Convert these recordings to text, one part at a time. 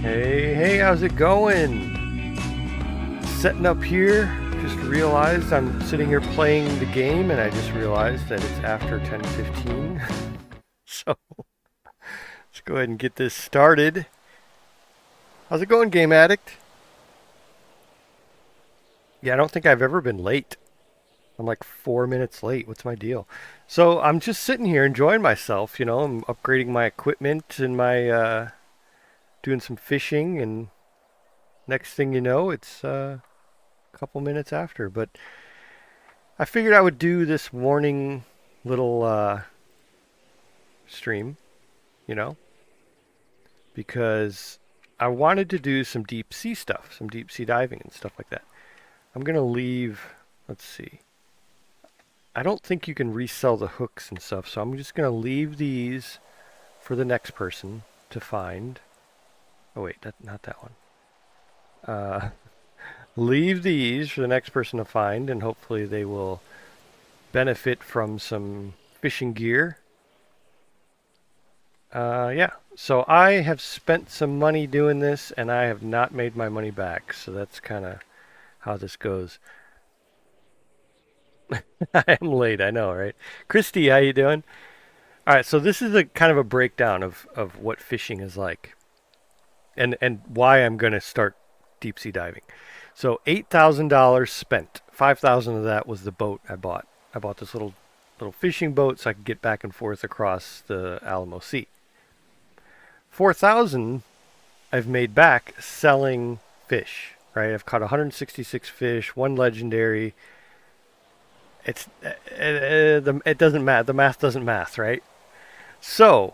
Hey, how's it going? Setting up here. Just realized I'm sitting here playing the game and I just realized that it's after 10:15. So let's go ahead and get this started. How's it going, Game Addict? Yeah, I don't think I've ever been late. I'm like 4 minutes late. What's my deal? So I'm just sitting here enjoying myself. I'm upgrading my equipment and my doing some fishing, and next thing you know, it's couple minutes after. But I figured I would do this morning little stream, you know, because I wanted to do some deep sea stuff, some deep sea diving and stuff like that. I'm going to leave, let's see. I don't think you can resell the hooks and stuff, so I'm just going to leave these for the next person to find. Oh, wait, not that one. Leave these for the next person to find, and hopefully they will benefit from some fishing gear. Yeah, so I have spent some money doing this, and I have not made my money back, so that's kind of how this goes. I am late, I know, right? Christy, how you doing? All right, so this is a kind of a breakdown of what fishing is like, and why I'm going to start deep sea diving. So $8,000 spent. 5,000 of that was the boat I bought. I bought this little fishing boat so I could get back and forth across the Alamo Sea. 4,000 I've made back selling fish. Right, I've caught 166 fish, one legendary. It doesn't matter. The math doesn't math, right? So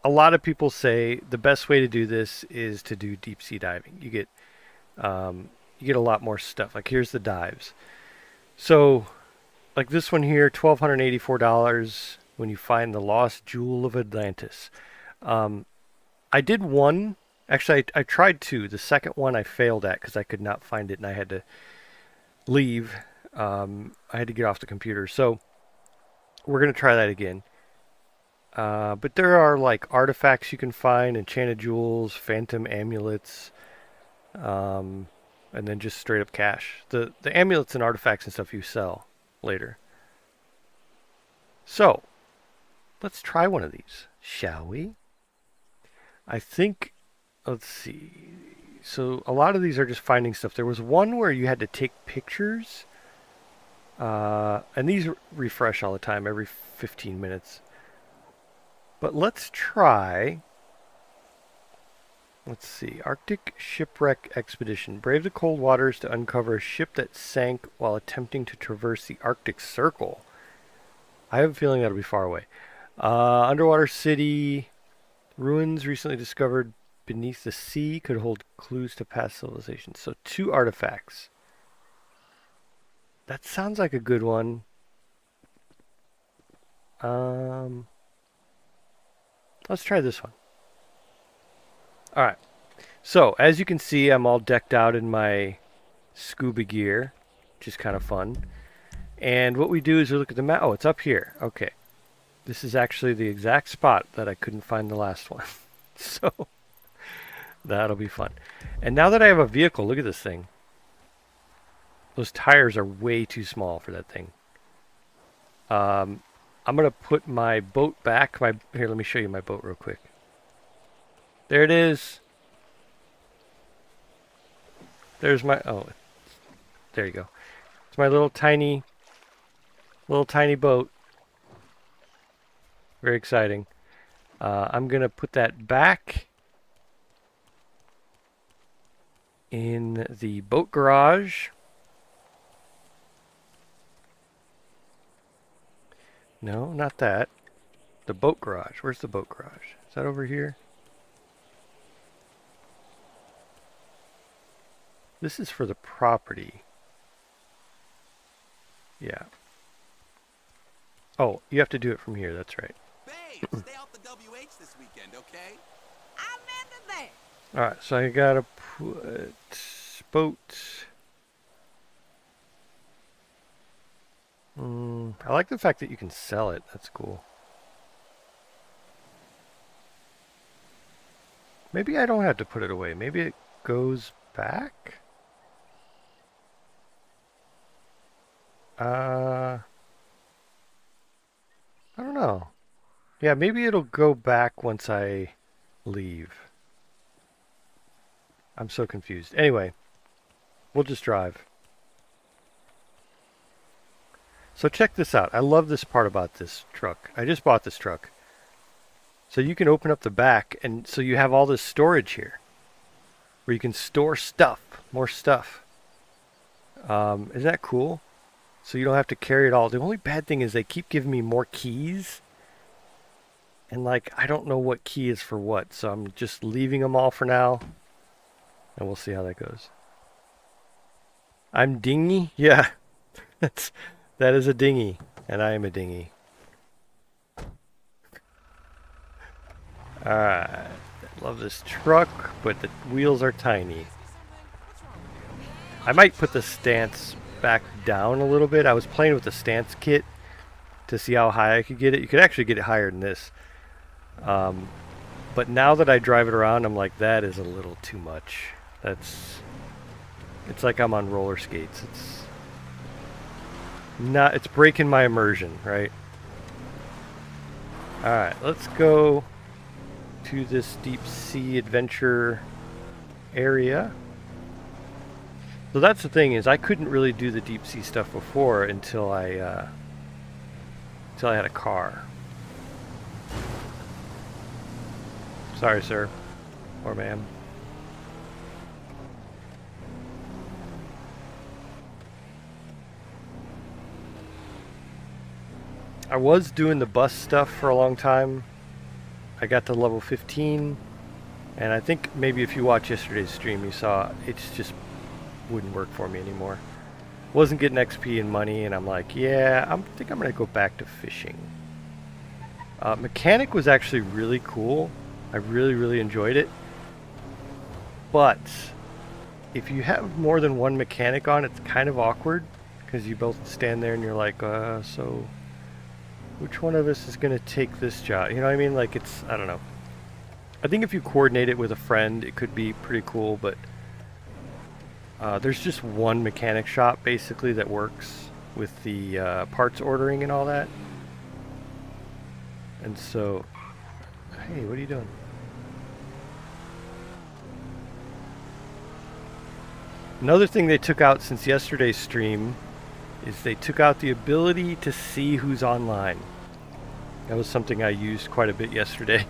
a lot of people say the best way to do this is to do deep sea diving. You get a lot more stuff. Like here's the dives. So like this one here, $1,284 when you find the lost jewel of Atlantis. I did one. Actually, I tried two. The second one I failed at because I could not find it and I had to leave. I had to get off the computer. So we're going to try that again. But there are like artifacts you can find, enchanted jewels, phantom amulets, and then just straight up cash. The amulets and artifacts and stuff you sell later. So let's try one of these, shall we? I think, let's see. So a lot of these are just finding stuff. There was one where you had to take pictures, and these refresh all the time, every 15 minutes. But let's try. Let's see. Arctic Shipwreck Expedition. Brave the cold waters to uncover a ship that sank while attempting to traverse the Arctic Circle. I have a feeling that'll be far away. Underwater city. Ruins recently discovered beneath the sea could hold clues to past civilizations. So 2 artifacts. That sounds like a good one. Let's try this one. All right. So as you can see, I'm all decked out in my scuba gear, which is kind of fun. And what we do is we look at the map. Oh, it's up here. Okay. This is actually the exact spot that I couldn't find the last one. So that'll be fun. And now that I have a vehicle, look at this thing. Those tires are way too small for that thing. I'm going to put my boat back. Here, let me show you my boat real quick. There it is. There's my, oh, there you go. It's my little tiny boat. Very exciting. I'm going to put that back in the boat garage. No, not that. The boat garage. Where's the boat garage? Is that over here? This is for the property. Yeah. Oh, you have to do it from here. That's right. Babe, stay off the WH this weekend, okay? I'm into that. All right, so I gotta put boat. I like the fact that you can sell it. That's cool. Maybe I don't have to put it away. Maybe it goes back? I don't know. Yeah, maybe it'll go back once I leave. I'm so confused. Anyway, we'll just drive. So check this out. I love this part about this truck. I just bought this truck. So you can open up the back, and so you have all this storage here where you can store stuff, more stuff. Isn't that cool? So you don't have to carry it all. The only bad thing is they keep giving me more keys. And like, I don't know what key is for what. So I'm just leaving them all for now. And we'll see how that goes. I'm dingy? Yeah. That is a dinghy. And I am a dinghy. Alright. Love this truck, but the wheels are tiny. I might put the stance back down a little bit. I was playing with the stance kit to see how high I could get it. You could actually get it higher than this. But now that I drive it around, I'm like, that is a little too much. It's like I'm on roller skates. It's breaking my immersion, right? Alright, let's go to this deep sea adventure area. So that's the thing, is I couldn't really do the deep sea stuff before until I had a car. Sorry, sir. Or ma'am. I was doing the bus stuff for a long time. I got to level 15, and I think maybe if you watched yesterday's stream, you saw it's just wouldn't work for me anymore. Wasn't getting XP and money, and I'm like, yeah, I think I'm gonna go back to fishing. Mechanic was actually really cool. I really enjoyed it. But if you have more than one mechanic on, it's kind of awkward because you both stand there and you're like, so which one of us is going to take this job? You know what I mean? Like, I don't know. I think if you coordinate it with a friend, it could be pretty cool, but there's just one mechanic shop basically that works with the parts ordering and all that. And so, hey, what are you doing? Another thing they took out since yesterday's stream is they took out the ability to see who's online. That was something I used quite a bit yesterday.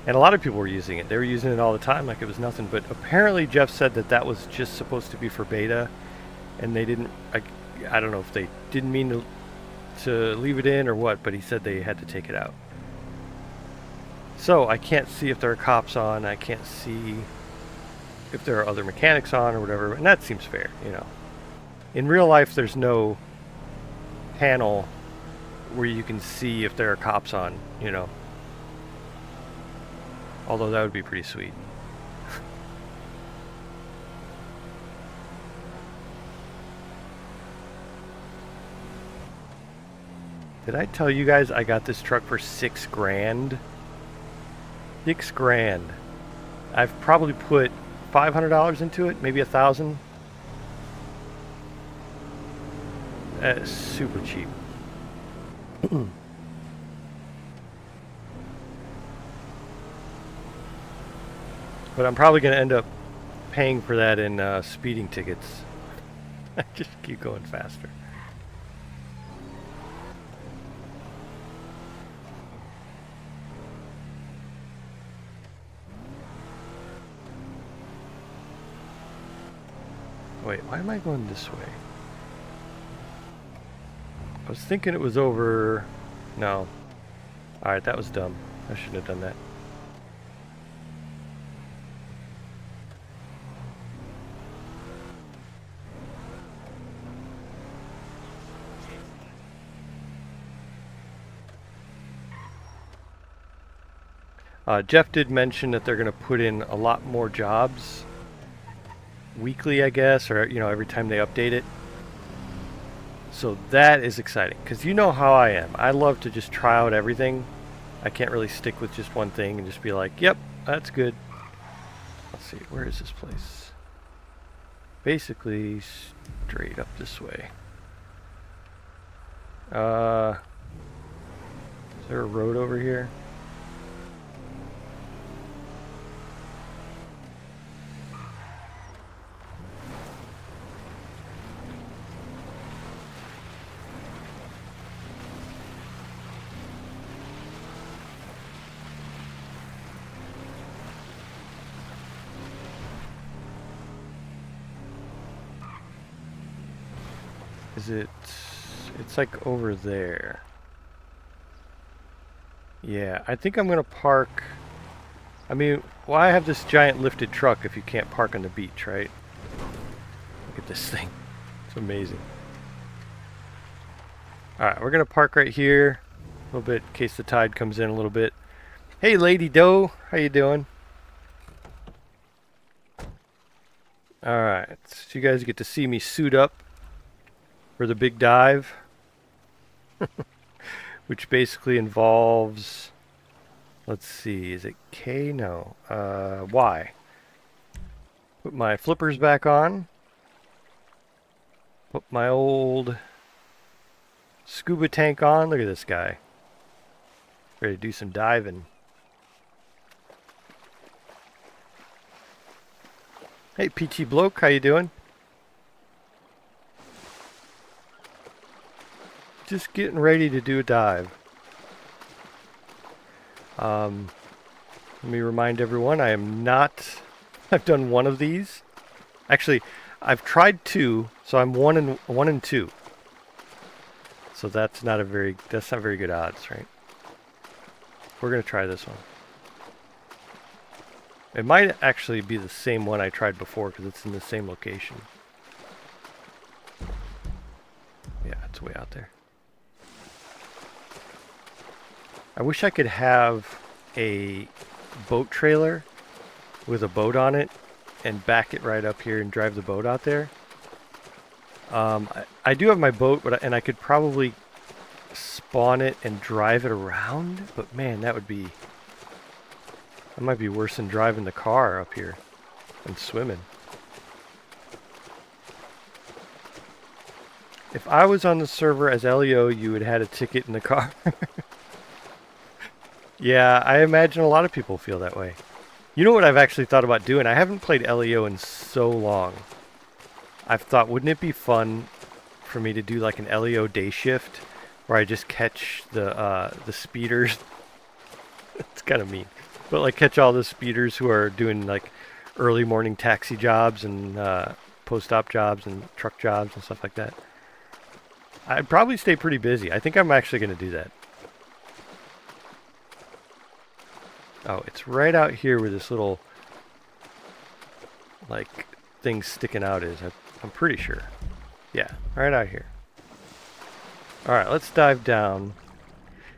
And a lot of people were using it. They were using it all the time like it was nothing. But apparently Jeff said that that was just supposed to be for beta. And they didn't, I don't know if they didn't mean to leave it in or what, but he said they had to take it out. So I can't see if there are cops on. I can't see if there are other mechanics on or whatever. And that seems fair, you know. In real life, there's no panel where you can see if there are cops on, you know. Although that would be pretty sweet. Did I tell you guys I got this truck for $6 grand? $6 grand. I've probably put $500 into it, maybe $1,000. That's super cheap. But I'm probably going to end up paying for that in speeding tickets. I just keep going faster. Wait, why am I going this way? I was thinking it was over... No. Alright, that was dumb. I shouldn't have done that. Jeff did mention that they're going to put in a lot more jobs weekly, I guess, or you know, every time they update it. So that is exciting, because you know how I am. I love to just try out everything. I can't really stick with just one thing and just be like, yep, that's good. Let's see, where is this place? Basically, straight up this way. Is there a road over here? Is it... It's like over there. Yeah, I think I'm gonna park... I mean, why have this giant lifted truck if you can't park on the beach, right? Look at this thing. It's amazing. Alright, we're gonna park right here. A little bit in case the tide comes in a little bit. Hey, Lady Doe. How you doing? Alright, so you guys get to see me suit up for the big dive. Which basically involves... Let's see, is it K? No. Y. Put my flippers back on. Put my old scuba tank on. Look at this guy. Ready to do some diving. Hey, PT Bloke, how you doing? Just getting ready to do a dive. Let me remind everyone, I am not... I've done one of these. Actually, I've tried two, so I'm one and two. So that's not very good odds, right? We're gonna try this one. It might actually be the same one I tried before because it's in the same location. Yeah, it's way out there. I wish I could have a boat trailer with a boat on it and back it right up here and drive the boat out there. I do have my boat, and I could probably spawn it and drive it around, but man, that might be worse than driving the car up here and swimming. If I was on the server as Leo, you would have had a ticket in the car. Yeah, I imagine a lot of people feel that way. You know what I've actually thought about doing? I haven't played LEO in so long. I've thought, wouldn't it be fun for me to do like an LEO day shift where I just catch the speeders? It's kind of mean. But like catch all the speeders who are doing like early morning taxi jobs and post-op jobs and truck jobs and stuff like that. I'd probably stay pretty busy. I think I'm actually going to do that. Oh, it's right out here where this little, like, thing sticking out is. I'm pretty sure. Yeah, right out here. Alright, let's dive down.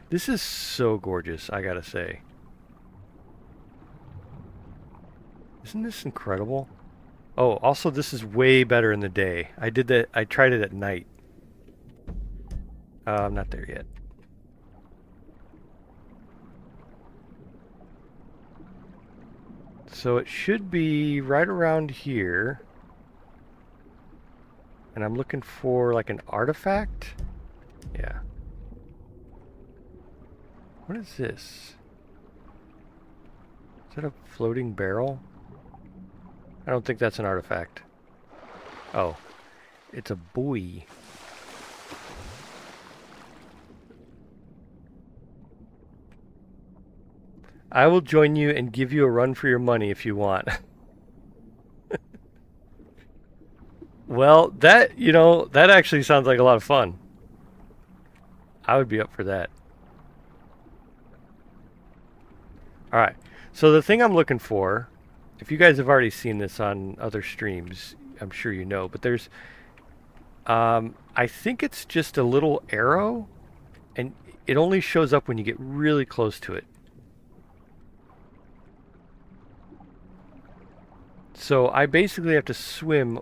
This is so gorgeous, I gotta say. Isn't this incredible? Oh, also this is way better in the day. I tried it at night. I'm not there yet. So it should be right around here. And I'm looking for like an artifact. Yeah. What is this? Is that a floating barrel? I don't think that's an artifact. Oh. It's a buoy. I will join you and give you a run for your money if you want. Well, that actually sounds like a lot of fun. I would be up for that. Alright, so the thing I'm looking for, if you guys have already seen this on other streams, I'm sure you know, but there's, I think it's just a little arrow, and it only shows up when you get really close to it. So I basically have to swim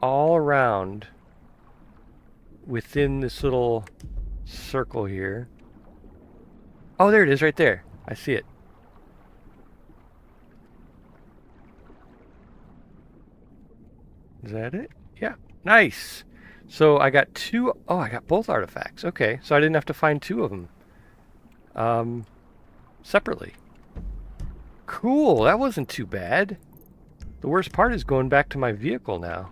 all around within this little circle here. Oh, there it is right there. I see it. Is that it? Yeah. Nice. So I got two. Oh, I got both artifacts. Okay, so I didn't have to find two of them separately. Cool. That wasn't too bad. The worst part is going back to my vehicle now.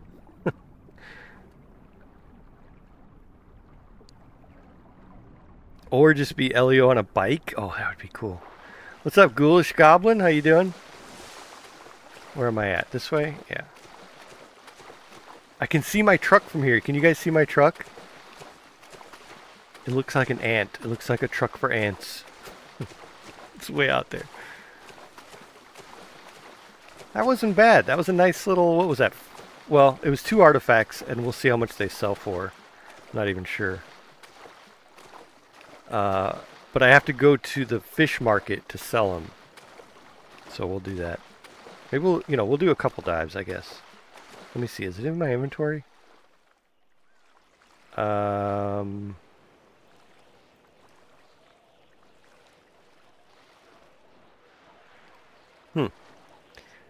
Or just be Elio on a bike. Oh, that would be cool. What's up, Ghoulish Goblin? How you doing? Where am I at? This way? Yeah. I can see my truck from here. Can you guys see my truck? It looks like an ant. It looks like a truck for ants. It's way out there. That wasn't bad. That was a nice little... What was that? Well, it was 2 artifacts, and we'll see how much they sell for. I'm not even sure. But I have to go to the fish market to sell them. So we'll do that. Maybe we'll do a couple dives, I guess. Let me see. Is it in my inventory?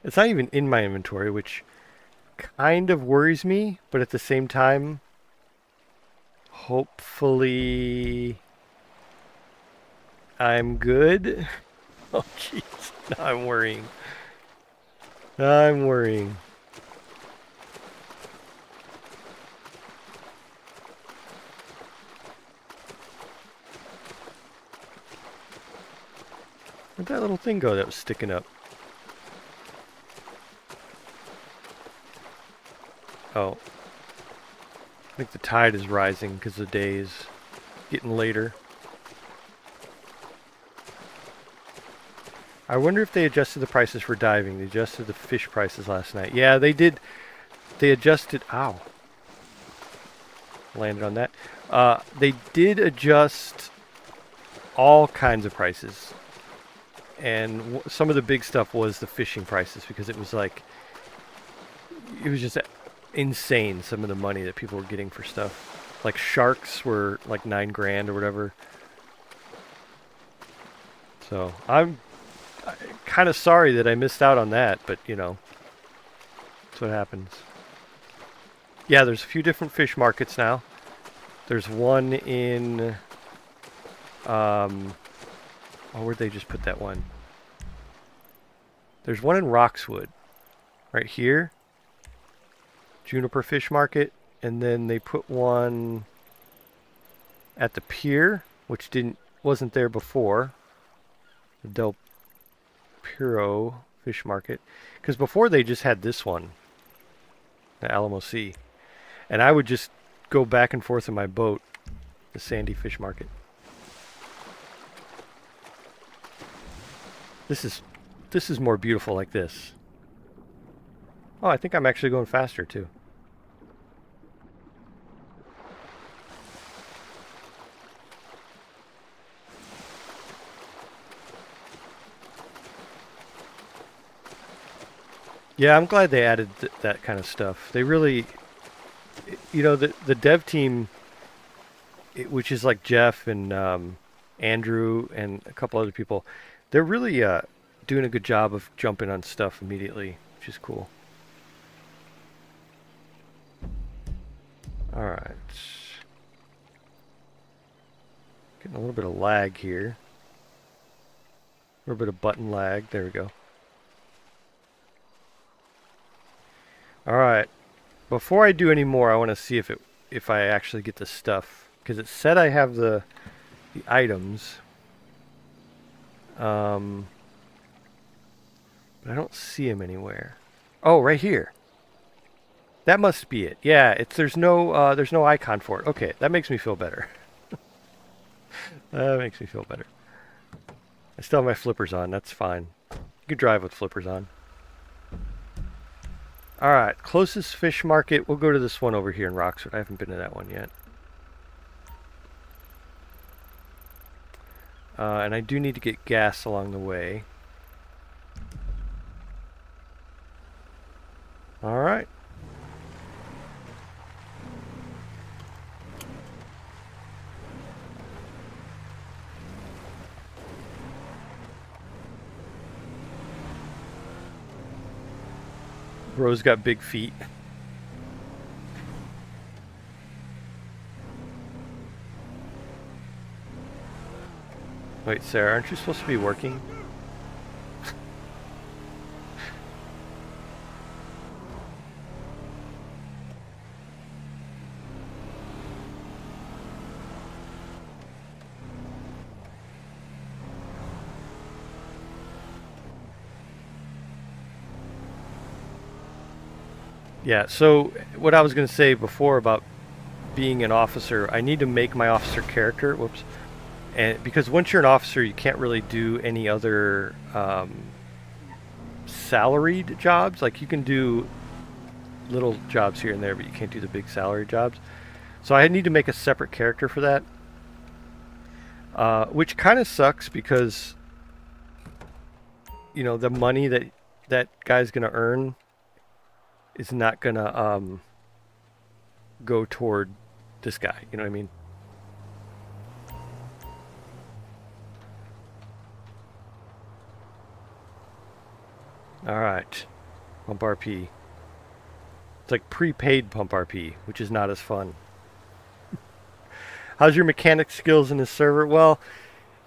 It's not even in my inventory, which kind of worries me, but at the same time, hopefully I'm good. Oh, jeez. Now I'm worrying. I'm worrying. Where'd that little thing go that was sticking up? Oh. I think the tide is rising because the day is getting later. I wonder if they adjusted the prices for diving. They adjusted the fish prices last night. Yeah, they did. They adjusted... Ow. Landed on that. They did adjust all kinds of prices. And some of the big stuff was the fishing prices because it was like... It was just insane, some of the money that people were getting for stuff. Like sharks were like $9 grand or whatever. So I'm kind of sorry that I missed out on that, but that's what happens. Yeah, there's a few different fish markets now. There's one in where'd they just put that one? There's one in Roxwood right here. Juniper Fish Market, and then they put one at the pier, which wasn't there before. The Del Puro Fish Market, because before they just had this one, the Alamo Sea, and I would just go back and forth in my boat, the Sandy Fish Market. This is more beautiful like this. Oh, I think I'm actually going faster, too. Yeah, I'm glad they added that kind of stuff. They really... the dev team, which is like Jeff and Andrew and a couple other people, they're really doing a good job of jumping on stuff immediately, which is cool. Alright. Getting a little bit of lag here. A little bit of button lag. There we go. Alright. Before I do any more, I want to see if I actually get the stuff. Because it said I have the items. But I don't see them anywhere. Oh, right here. That must be it. Yeah, there's no icon for it. Okay, that makes me feel better. That makes me feel better. I still have my flippers on. That's fine. You can drive with flippers on. Alright, closest fish market. We'll go to this one over here in Roxford. I haven't been to that one yet. And I do need to get gas along the way. Alright. Bro's got big feet. Wait, Sarah, aren't you supposed to be working? Yeah, so what I was going to say before about being an officer, I need to make my officer character, whoops, and because once you're an officer, you can't really do any other salaried jobs. Like you can do little jobs here and there, but you can't do the big salary jobs. So I need to make a separate character for that, which kind of sucks because you know the money that that guy's gonna earn is not gonna go toward this guy. You know what I mean? All right, pump RP. It's like prepaid pump RP, which is not as fun. How's your mechanic skills in this server? Well,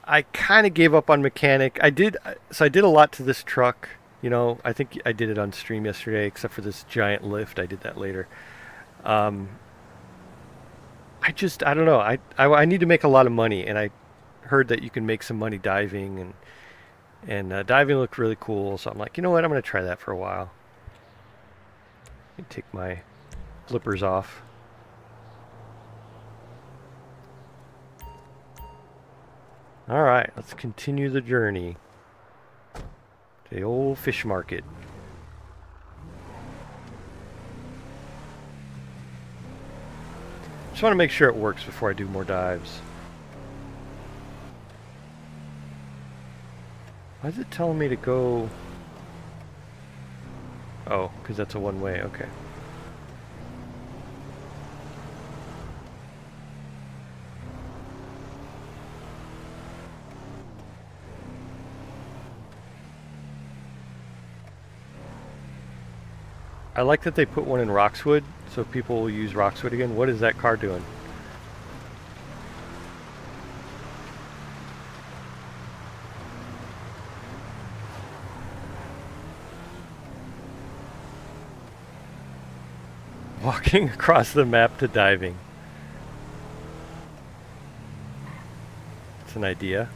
I kind of gave up on mechanic. I did a lot to this truck. You know, I think I did it on stream yesterday, except for this giant lift. I did that later. Um, I don't know. I need to make a lot of money, and I heard that you can make some money diving, and diving looked really cool. So I'm like, you know what? I'm gonna try that for a while. Let me take my flippers off. All right, let's continue the journey to the old fish market. Just want to make sure it works before I do more dives. Why is it telling me to go? Oh, because that's a one-way. Okay. I like that they put one in Roxwood, so people will use Roxwood again. What is that car doing? Walking across the map to diving. It's an idea.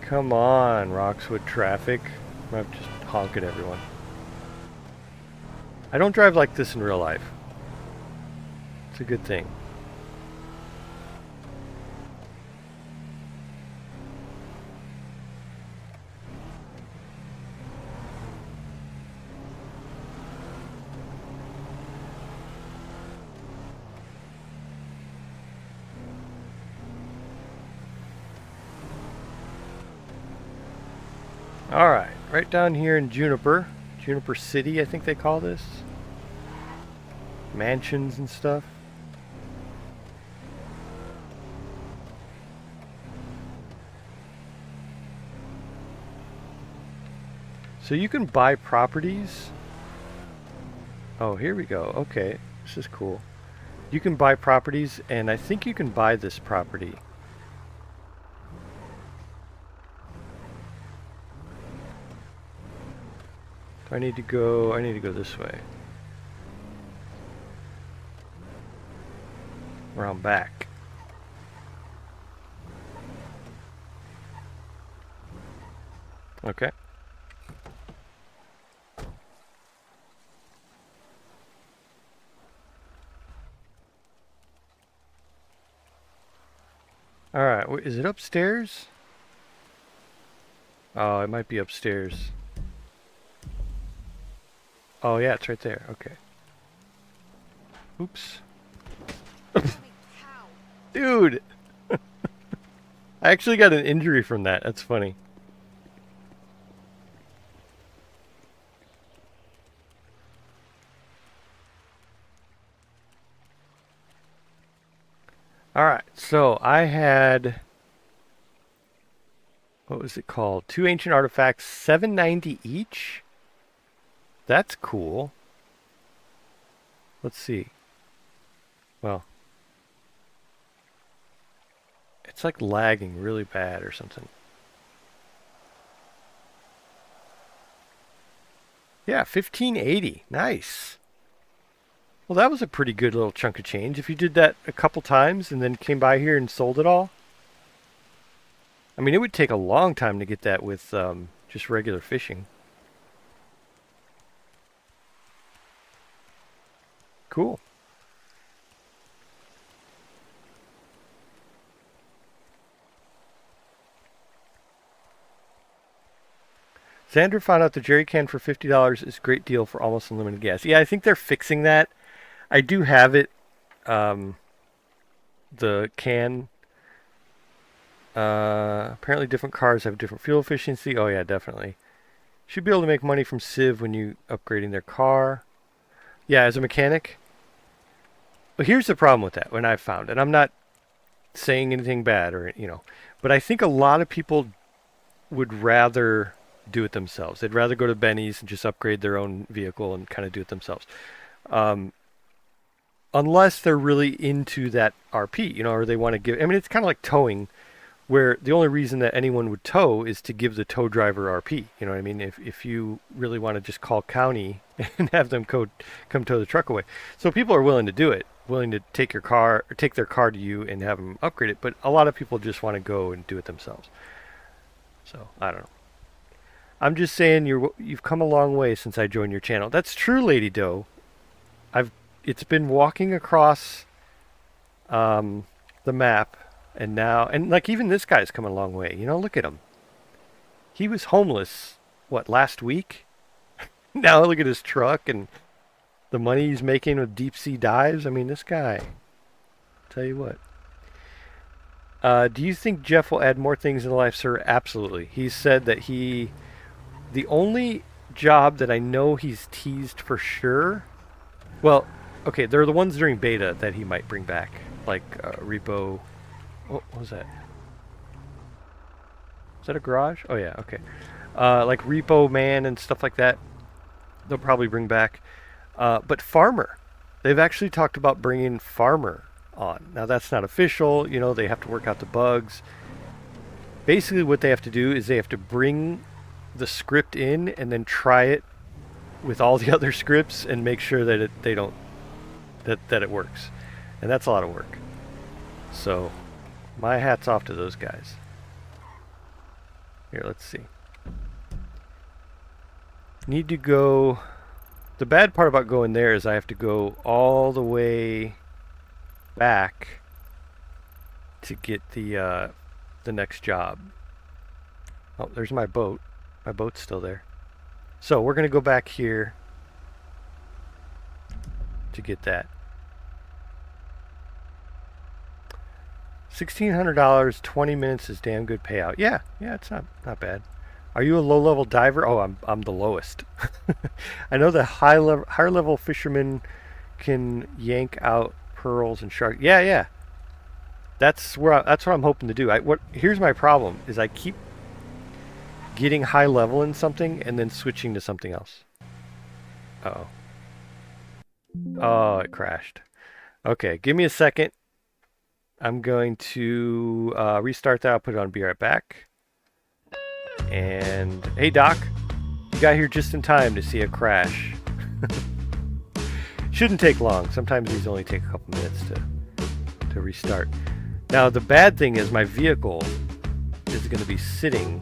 Come on, Roxwood traffic. I'm gonna just honk at everyone. I don't drive like this in real life. It's a good thing. Alright, right down here in Juniper City, I think they call this. Mansions and stuff. So you can buy properties. Oh, here we go. Okay, this is cool. You can buy properties, and I think you can buy this property. I need to go this way. Around back. Okay. Alright, is it upstairs? Oh, it might be upstairs. Oh yeah, it's right there. Okay. Oops. Dude! I actually got an injury from that. That's funny. Alright, so I had... What was it called? 2 ancient artifacts, 790 each? That's cool. Let's see. Well, it's like lagging really bad or something. Yeah, 1580. Nice. Well, that was a pretty good little chunk of change. If you did that a couple times and then came by here and sold it all, I mean, it would take a long time to get that with just regular fishing. Cool. Xander found out the jerry can for $50 is a great deal for almost unlimited gas. Yeah, I think they're fixing that. I do have it, the can. Apparently different cars have different fuel efficiency. Oh yeah, definitely. Should be able to make money from Civ when you upgrading their car. Yeah, as a mechanic. Well, here's the problem with that when I've found, and I'm not saying anything bad or, but I think a lot of people would rather do it themselves. They'd rather go to Benny's and just upgrade their own vehicle and kind of do it themselves. Unless they're really into that RP, or they want to give, I mean, it's kind of like towing, where the only reason that anyone would tow is to give the tow driver RP. You know what I mean? If you really want to just call county and have them come tow the truck away. So people are willing to do it, willing to take your car, or take their car to you and have them upgrade it. But a lot of people just want to go and do it themselves. So I don't know. I'm just saying you've come a long way since I joined your channel. That's true, Lady Doe. It's been walking across the map, and like even this guy's come a long way. Look at him. He was homeless, last week? Now look at his truck and the money he's making with deep sea dives. I mean, this guy, tell you what. Do you think Jeff will add more things in the Life Server? Absolutely. He said that the only job that I know he's teased for sure, well, okay, they're the ones during beta that he might bring back, like repo. What was that? Is that a garage? Oh yeah, okay. Like Repo Man and stuff like that. They'll probably bring back. But Farmer, they've actually talked about bringing Farmer on. Now that's not official. They have to work out the bugs. Basically, what they have to do is they have to bring the script in and then try it with all the other scripts and make sure that it works. And that's a lot of work. So my hat's off to those guys. Here, let's see. Need to go. The bad part about going there is I have to go all the way back to get the next job. Oh, there's my boat. My boat's still there. So we're going to go back here to get that. $1,600, 20 minutes is damn good payout. Yeah, it's not bad. Are you a low-level diver? Oh, I'm the lowest. I know the higher level fishermen can yank out pearls and sharks. Yeah. That's what I'm hoping to do. Here's my problem is I keep getting high level in something and then switching to something else. Uh-oh. Oh, it crashed. Okay, give me a second. I'm going to restart that. I'll put it on Be Right Back. And hey, Doc, you got here just in time to see a crash. Shouldn't take long. Sometimes these only take a couple minutes to restart. Now, the bad thing is my vehicle is going to be sitting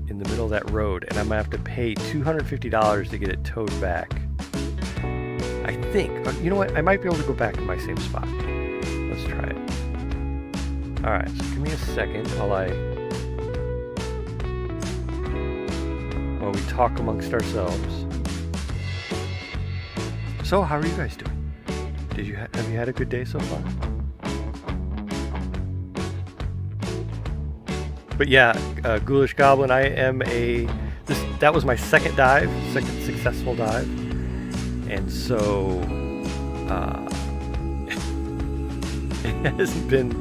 in the middle of that road, and I'm going to have to pay $250 to get it towed back. I think. You know what? I might be able to go back to my same spot. Let's try it. Alright, so give me a second while we talk amongst ourselves. So, how are you guys doing? Have you had a good day so far? But yeah, Ghoulish Goblin, that was my second successful dive. And so, it hasn't been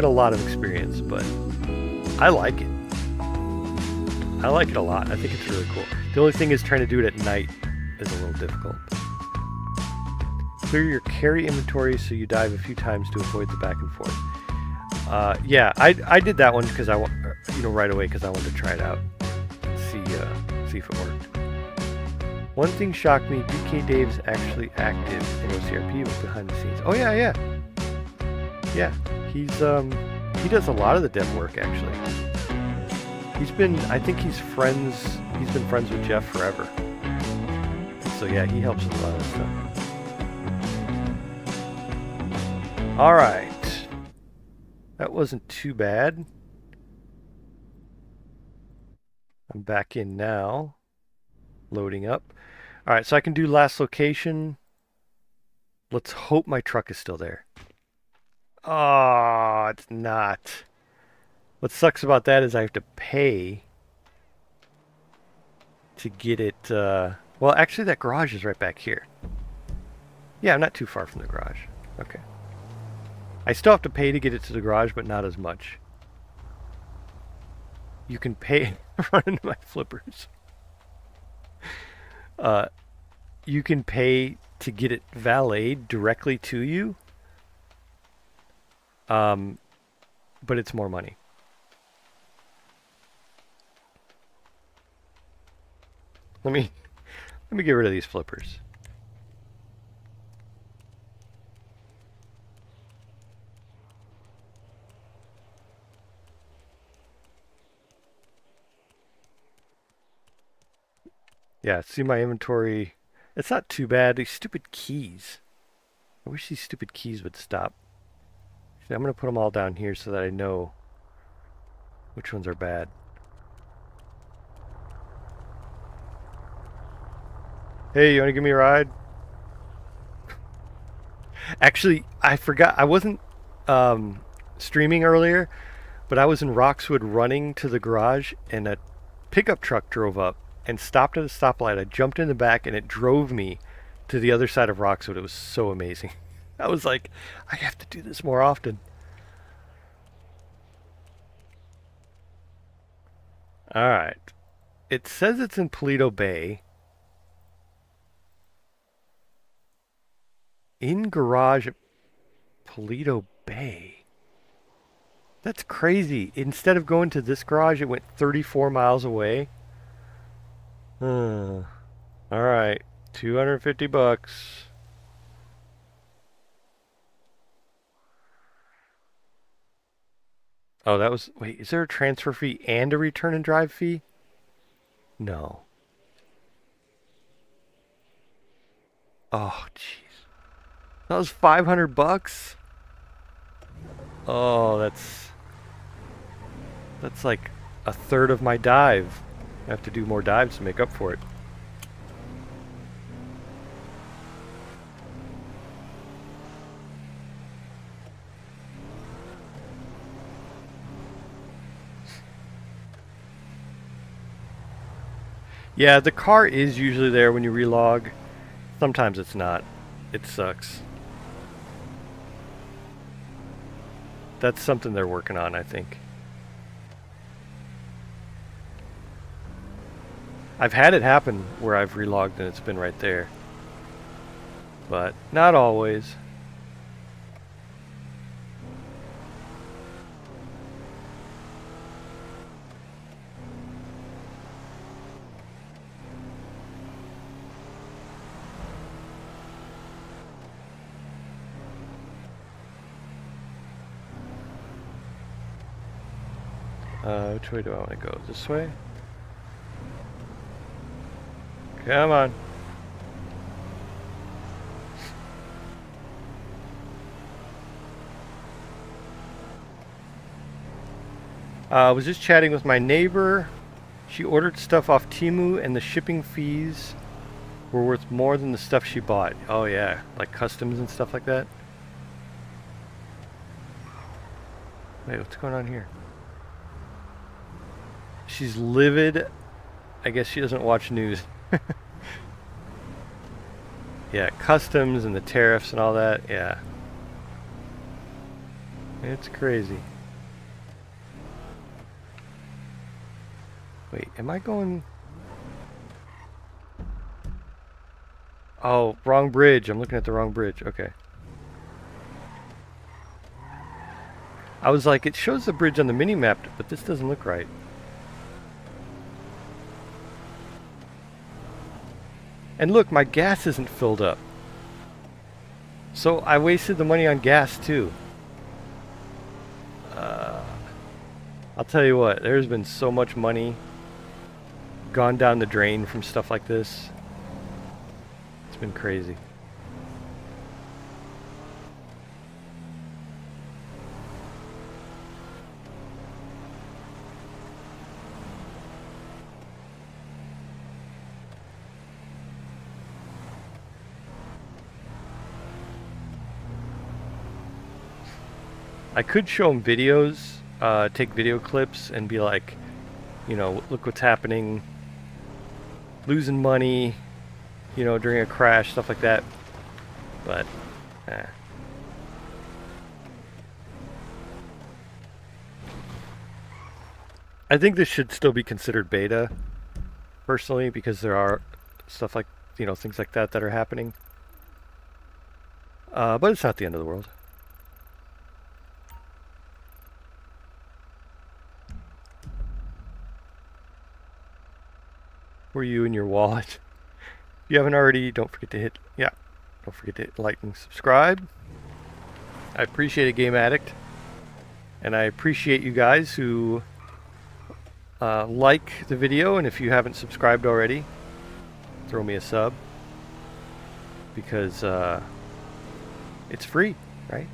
a lot of experience, but I like it. I like it a lot. I think it's really cool. The only thing is trying to do it at night is a little difficult. Clear your carry inventory so you dive a few times to avoid the back and forth. Yeah, I did that one because I want, right away because I wanted to try it out, and see if it worked. One thing shocked me: BK Dave's actually active in OCRP, but behind the scenes. Oh yeah. He does a lot of the dev work actually. I think he's been friends with Jeff forever. So yeah, he helps with a lot of stuff. All right. That wasn't too bad. I'm back in now. Loading up. All right, so I can do last location. Let's hope my truck is still there. Oh, it's not. What sucks about that is I have to pay to get it. Well, actually, that garage is right back here. Yeah, I'm not too far from the garage. Okay. I still have to pay to get it to the garage, but not as much. You can pay. Run into my flippers. You can pay to get it valeted directly to you. But it's more money. Let me get rid of these flippers. Yeah, see my inventory. It's not too bad. These stupid keys. I wish these stupid keys would stop. See, I'm going to put them all down here so that I know which ones are bad. Hey, you want to give me a ride? Actually, I forgot. I wasn't streaming earlier, but I was in Roxwood running to the garage, and a pickup truck drove up and stopped at a stoplight. I jumped in the back, and it drove me to the other side of Roxwood. It was so amazing. I was like, I have to do this more often. All right. It says it's in Paleto Bay. In garage at Paleto Bay. That's crazy. Instead of going to this garage, it went 34 miles away. All right. 250 bucks. Oh, that was... Wait, is there a transfer fee and a return and drive fee? No. Oh, jeez. That was 500 bucks? Oh, that's like a third of my dive. I have to do more dives to make up for it. Yeah, the car is usually there when you relog. Sometimes it's not. It sucks. That's something they're working on, I think. I've had it happen where I've relogged and it's been right there. But not always. Which way do I want to go? This way? Come on. I was just chatting with my neighbor. She ordered stuff off Temu and the shipping fees were worth more than the stuff she bought. Oh yeah, like customs and stuff like that. Wait, what's going on here? She's livid. I guess she doesn't watch news. Yeah, customs and the tariffs and all that. Yeah. It's crazy. Wait, am I going... Oh, wrong bridge. I'm looking at the wrong bridge. Okay. I was like, it shows the bridge on the mini-map, but this doesn't look right. And look, my gas isn't filled up. So I wasted the money on gas too. I'll tell you what, there's been so much money gone down the drain from stuff like this. It's been crazy. I could show them videos, take video clips and be like, you know, look what's happening, losing money, you know, during a crash, stuff like that. But, I think this should still be considered beta, personally, because there are stuff like, you know, things like that that are happening. But it's not the end of the world. Were you in your wallet? If you haven't already, don't forget to hit, don't forget to hit like and subscribe. I appreciate it, Game Addict. And I appreciate you guys who like the video, and if you haven't subscribed already, throw me a sub. Because it's free, right?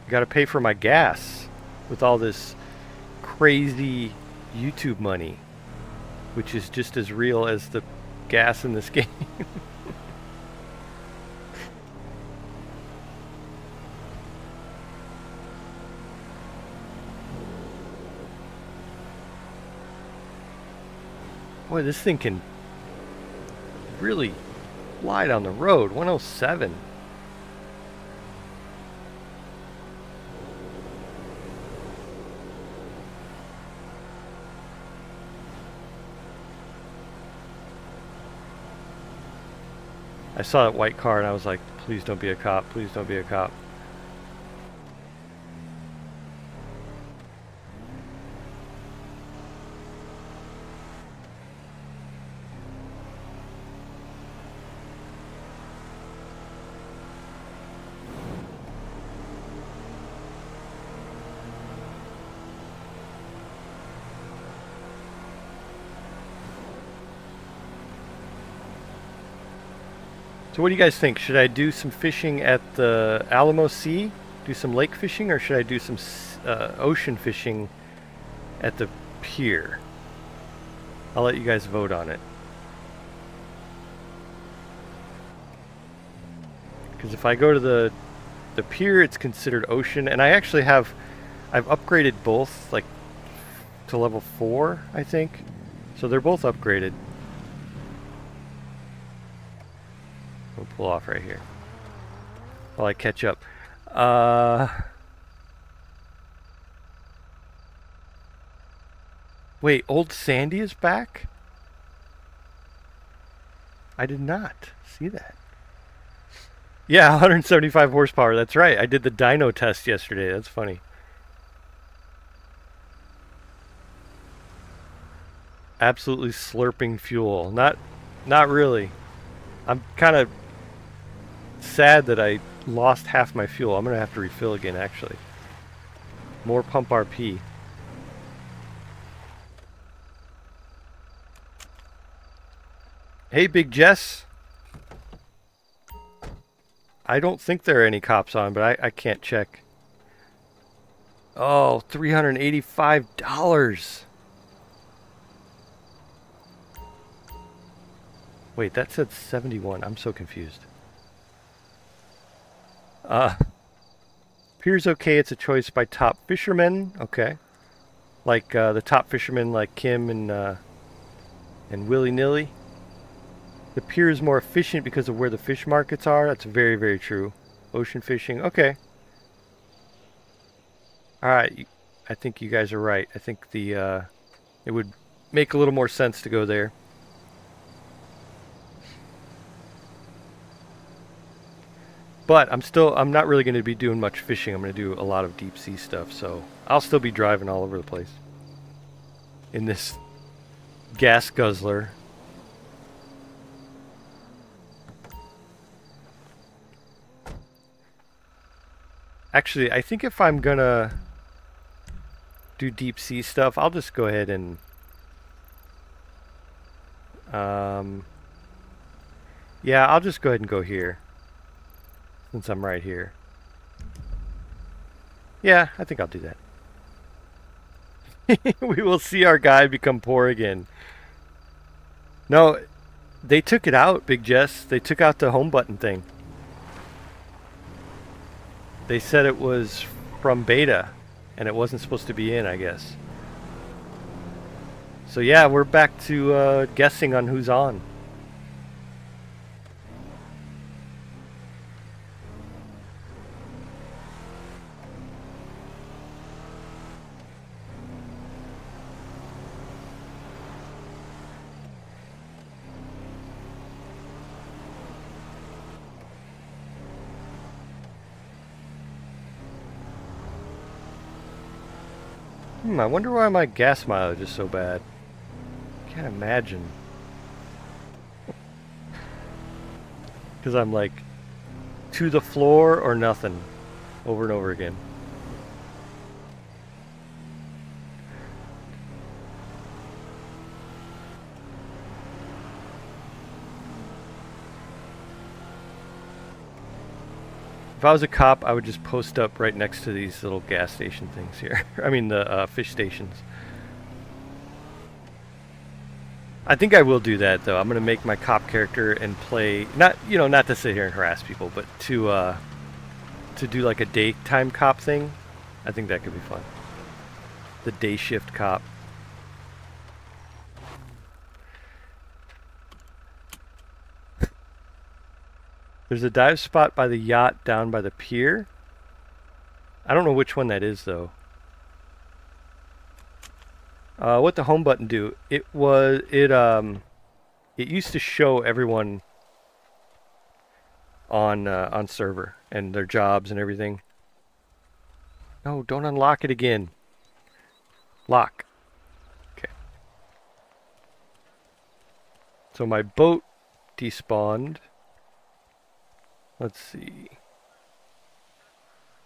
Gotta pay for my gas with all this crazy YouTube money, which is just as real as the gas in this game. Boy, this thing can really fly down the road. 107. I saw that white car and I was like, please don't be a cop, please don't be a cop. So what do you guys think? Should I do some fishing at the Alamo Sea? Do some lake fishing, or should I do some ocean fishing at the pier? I'll let you guys vote on it. Because if I go to the pier, it's considered ocean, and I've upgraded both, like, to level 4, I think. So they're both upgraded. We'll pull off right here while I catch up. Wait, Old Sandy is back? I did not see that. Yeah, 175 horsepower. That's right. I did the dyno test yesterday. That's funny. Absolutely slurping fuel. Not really. I'm kind of sad that I lost half my fuel. I'm going to have to refill again, actually. More pump RP. Hey, Big Jess. I don't think there are any cops on, but I can't check. Oh, $385. Wait, that said 71. I'm so confused. Pier's okay. It's a choice by top fishermen. Okay. Like the top fishermen like Kim and Willy Nilly. The pier is more efficient because of where the fish markets are. That's very, very true. Ocean fishing. Okay. All right. I think you guys are right. I think it would make a little more sense to go there. But I'm not really going to be doing much fishing. I'm going to do a lot of deep sea stuff. So I'll still be driving all over the place in this gas guzzler. Actually, I think if I'm gonna do deep sea stuff, I'll just go ahead and yeah, I'll just go ahead and go here since I'm right here. Yeah, I think I'll do that. We will see our guy become poor again. No, they took it out, Big Jess. They took out the home button thing. They said it was from beta, and it wasn't supposed to be in, I guess. So yeah, we're back to guessing on who's on. I wonder why my gas mileage is so bad. Can't imagine. Because I'm like to the floor or nothing over and over again. If I was a cop, I would just post up right next to these little gas station things here. I mean the fish stations. I think I will do that though. I'm gonna make my cop character and play not to sit here and harass people, but to do like a daytime cop thing. I think that could be fun. The day shift cop. There's a dive spot by the yacht down by the pier. I don't know which one that is though. What the home button do? It used to show everyone on server and their jobs and everything. No, don't unlock it again. Lock. Okay. So my boat despawned. Let's see.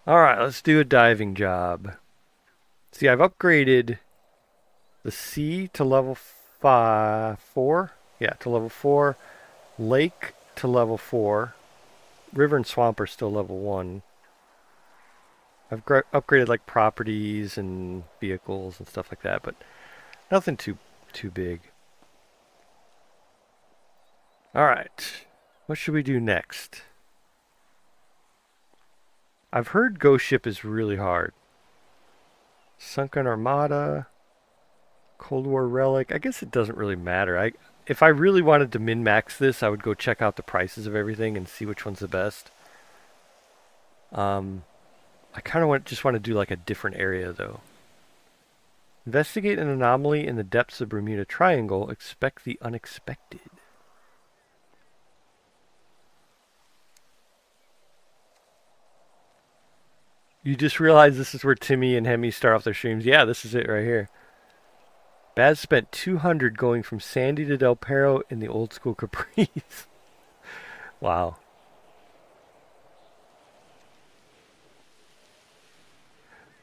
Alright, let's do a diving job. See, I've upgraded the sea to level 4. Yeah, to level 4. Lake to level 4. River and swamp are still level 1. I've upgraded like properties and vehicles and stuff like that, but nothing too big. Alright, what should we do next? I've heard Ghost Ship is really hard. Sunken Armada, Cold War Relic. I guess it doesn't really matter. If I really wanted to min-max this, I would go check out the prices of everything and see which one's the best. I kind of just want to do like a different area though. Investigate an anomaly in the depths of Bermuda Triangle. Expect the unexpected. You just realize this is where Timmy and Hemi start off their streams. Yeah, this is it right here. Baz spent 200 going from Sandy to Del Perro in the old school Caprice. Wow.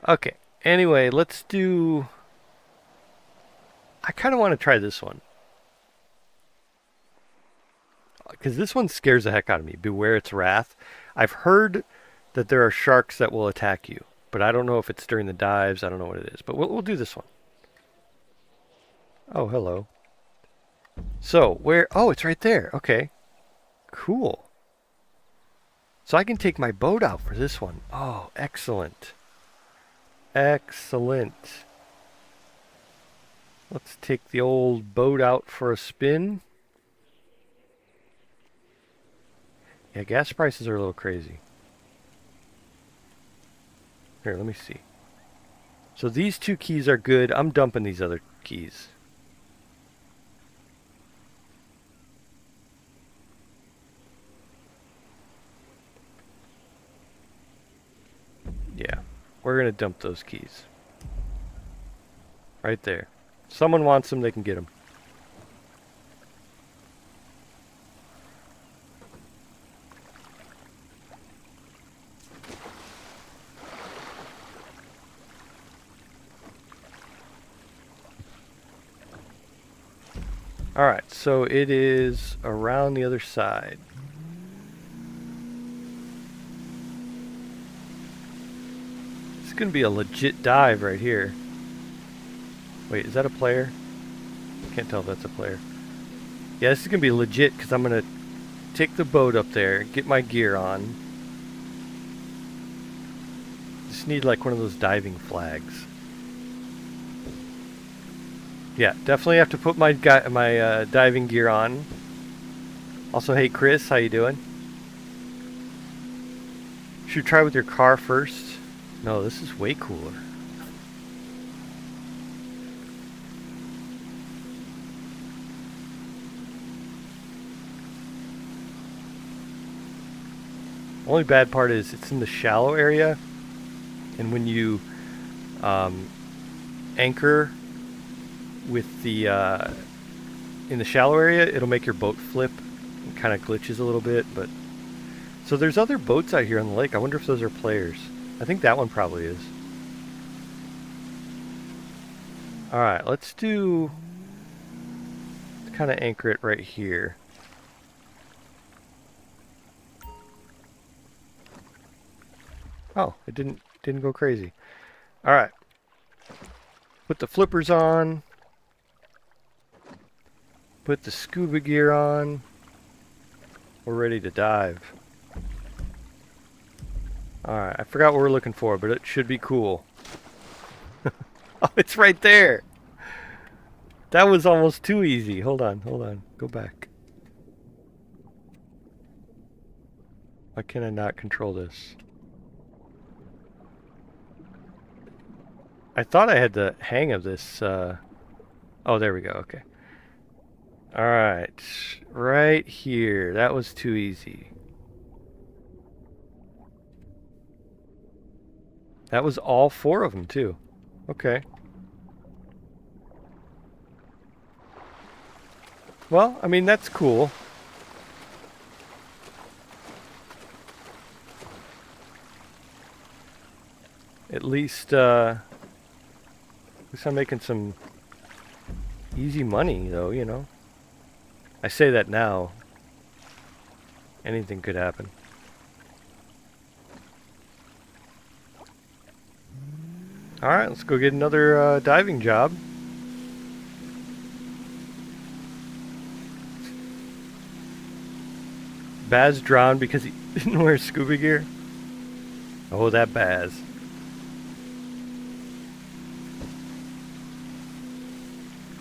Okay. Anyway, let's do... I kind of want to try this one. Because this one scares the heck out of me. Beware its wrath. I've heard that there are sharks that will attack you, but I don't know if it's during the dives. I don't know what it is, but we'll do this one. Oh, hello. So, where... Oh, it's right there. Okay. Cool. So I can take my boat out for this one. Oh, excellent. Excellent. Let's take the old boat out for a spin. Yeah, gas prices are a little crazy. Here, let me see. So these 2 keys are good. I'm dumping these other keys. Yeah, we're going to dump those keys. Right there. Someone wants them, they can get them. Alright, so it is around the other side. It's going to be a legit dive right here. Wait, is that a player? Can't tell if that's a player. Yeah, this is going to be legit because I'm going to take the boat up there, get my gear on. Just need like one of those diving flags. Yeah, definitely have to put my diving gear on. Also, hey Chris, how you doing? Should try with your car first. No, this is way cooler. Only bad part is it's in the shallow area, and when you anchor with the in the shallow area, it'll make your boat flip. It kind of glitches a little bit, but so there's other boats out here on the lake. I wonder if those are players. I think that one probably is. All right, let's kind of anchor it right here. Oh, it didn't go crazy. All right. Put the flippers on. Put the scuba gear on. We're ready to dive. All right, I forgot what we're looking for, but it should be cool. Oh, it's right there. That was almost too easy. Hold on. Go back. Why can I not control this? I thought I had the hang of this. Oh, there we go. Okay. Alright. Right here. That was too easy. That was all 4 of them, too. Okay. Well, I mean, that's cool. At least I'm making some easy money, though, you know. I say that now. Anything could happen. Alright, let's go get another diving job. Baz drowned because he didn't wear scuba gear. Oh, that Baz.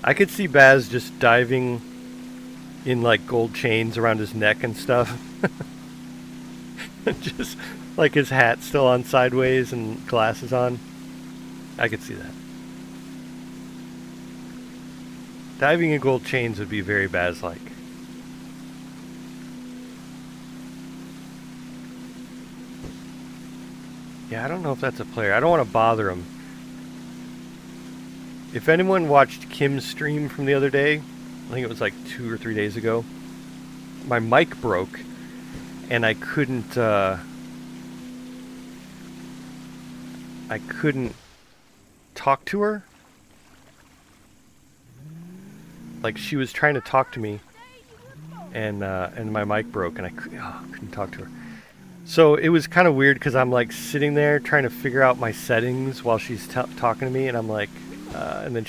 I could see Baz just diving in like gold chains around his neck and stuff. Just like his hat still on sideways and glasses on. I could see that. Diving in gold chains would be very Baz-like. Yeah, I don't know if that's a player. I don't want to bother him. If anyone watched Kim's stream from the other day, I think it was like 2 or 3 days ago, my mic broke and I couldn't talk to her. Like she was trying to talk to me and my mic broke and I couldn't talk to her. So it was kind of weird because I'm like sitting there trying to figure out my settings while she's talking to me, and I'm like, and then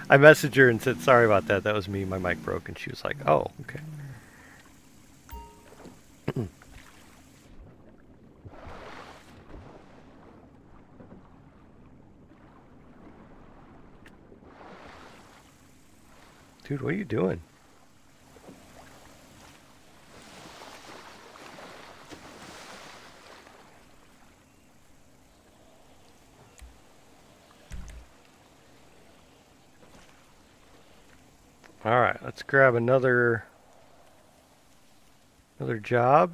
I messaged her and said, sorry about that, that was me, my mic broke, and she was like, oh, okay. Dude, what are you doing? All right, let's grab another job.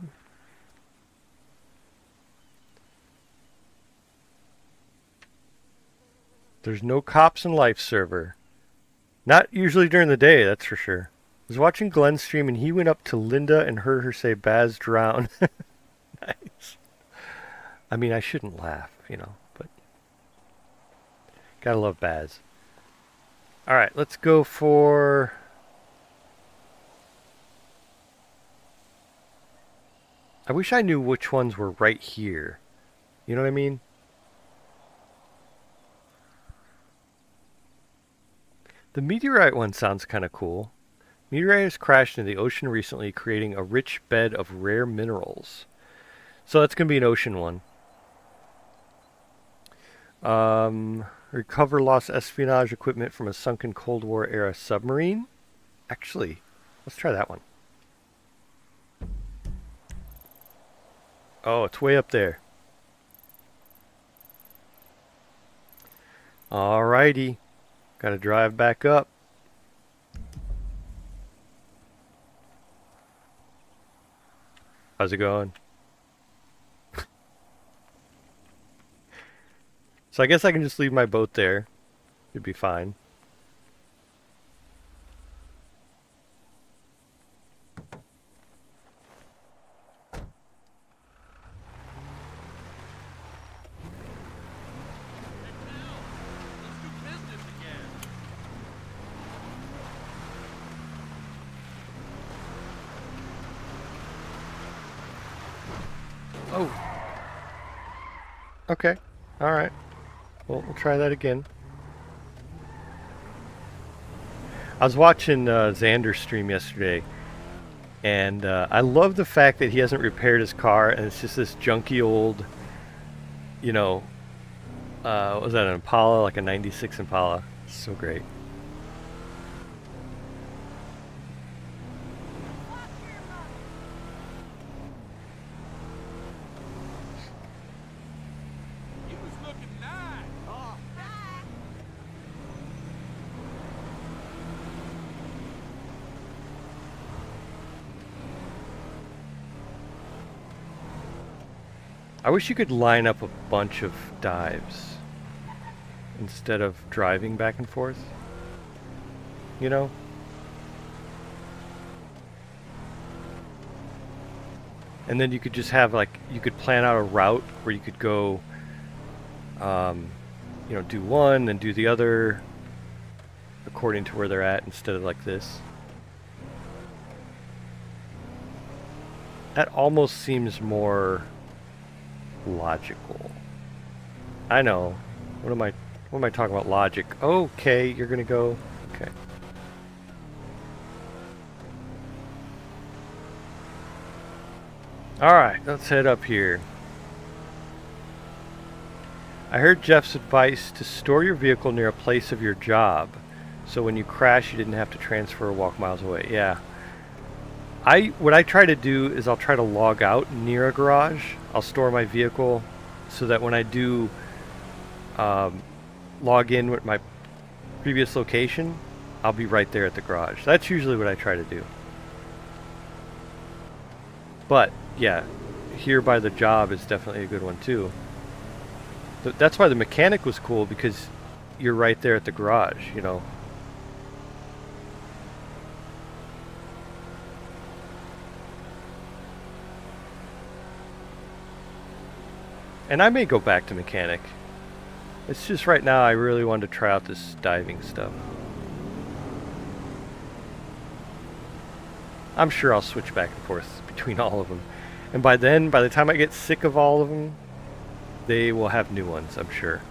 There's no cops in Life Server. Not usually during the day, that's for sure. I was watching Glenn's stream and he went up to Linda and heard her say Baz drown. Nice. I mean, I shouldn't laugh, but gotta love Baz. All right, let's go for... I wish I knew which ones were right here. You know what I mean? The meteorite one sounds kind of cool. Meteorite has crashed into the ocean recently, creating a rich bed of rare minerals. So that's going to be an ocean one. Recover lost espionage equipment from a sunken Cold War era submarine. Actually, let's try that one. Oh, it's way up there. Alrighty. Gotta drive back up. How's it going? So I guess I can just leave my boat there. It'd be fine. Oh. Okay. Alright. Well, we'll try that again. I was watching Xander's stream yesterday, and I love the fact that he hasn't repaired his car, and it's just this junky old, what was that, an Impala, like a 96 Impala. It's so great. It was looking nice. Oh, I wish you could line up a bunch of dives instead of driving back and forth. You know? And then you could just have, like, you could plan out a route where you could go, do one and do the other according to where they're at instead of like this. That almost seems more logical. I know. What am I talking about? Logic. Okay, you're gonna go. Okay. Alright, let's head up here. I heard Jeff's advice to store your vehicle near a place of your job, so when you crash you didn't have to transfer or walk miles away. Yeah. What I try to do is I'll try to log out near a garage. I'll store my vehicle so that when I do log in with my previous location, I'll be right there at the garage. That's usually what I try to do. But, yeah, here by the job is definitely a good one too. That's why the mechanic was cool, because you're right there at the garage, you know. And I may go back to mechanic. It's just right now I really wanted to try out this diving stuff. I'm sure I'll switch back and forth between all of them. And by the time I get sick of all of them, they will have new ones, I'm sure.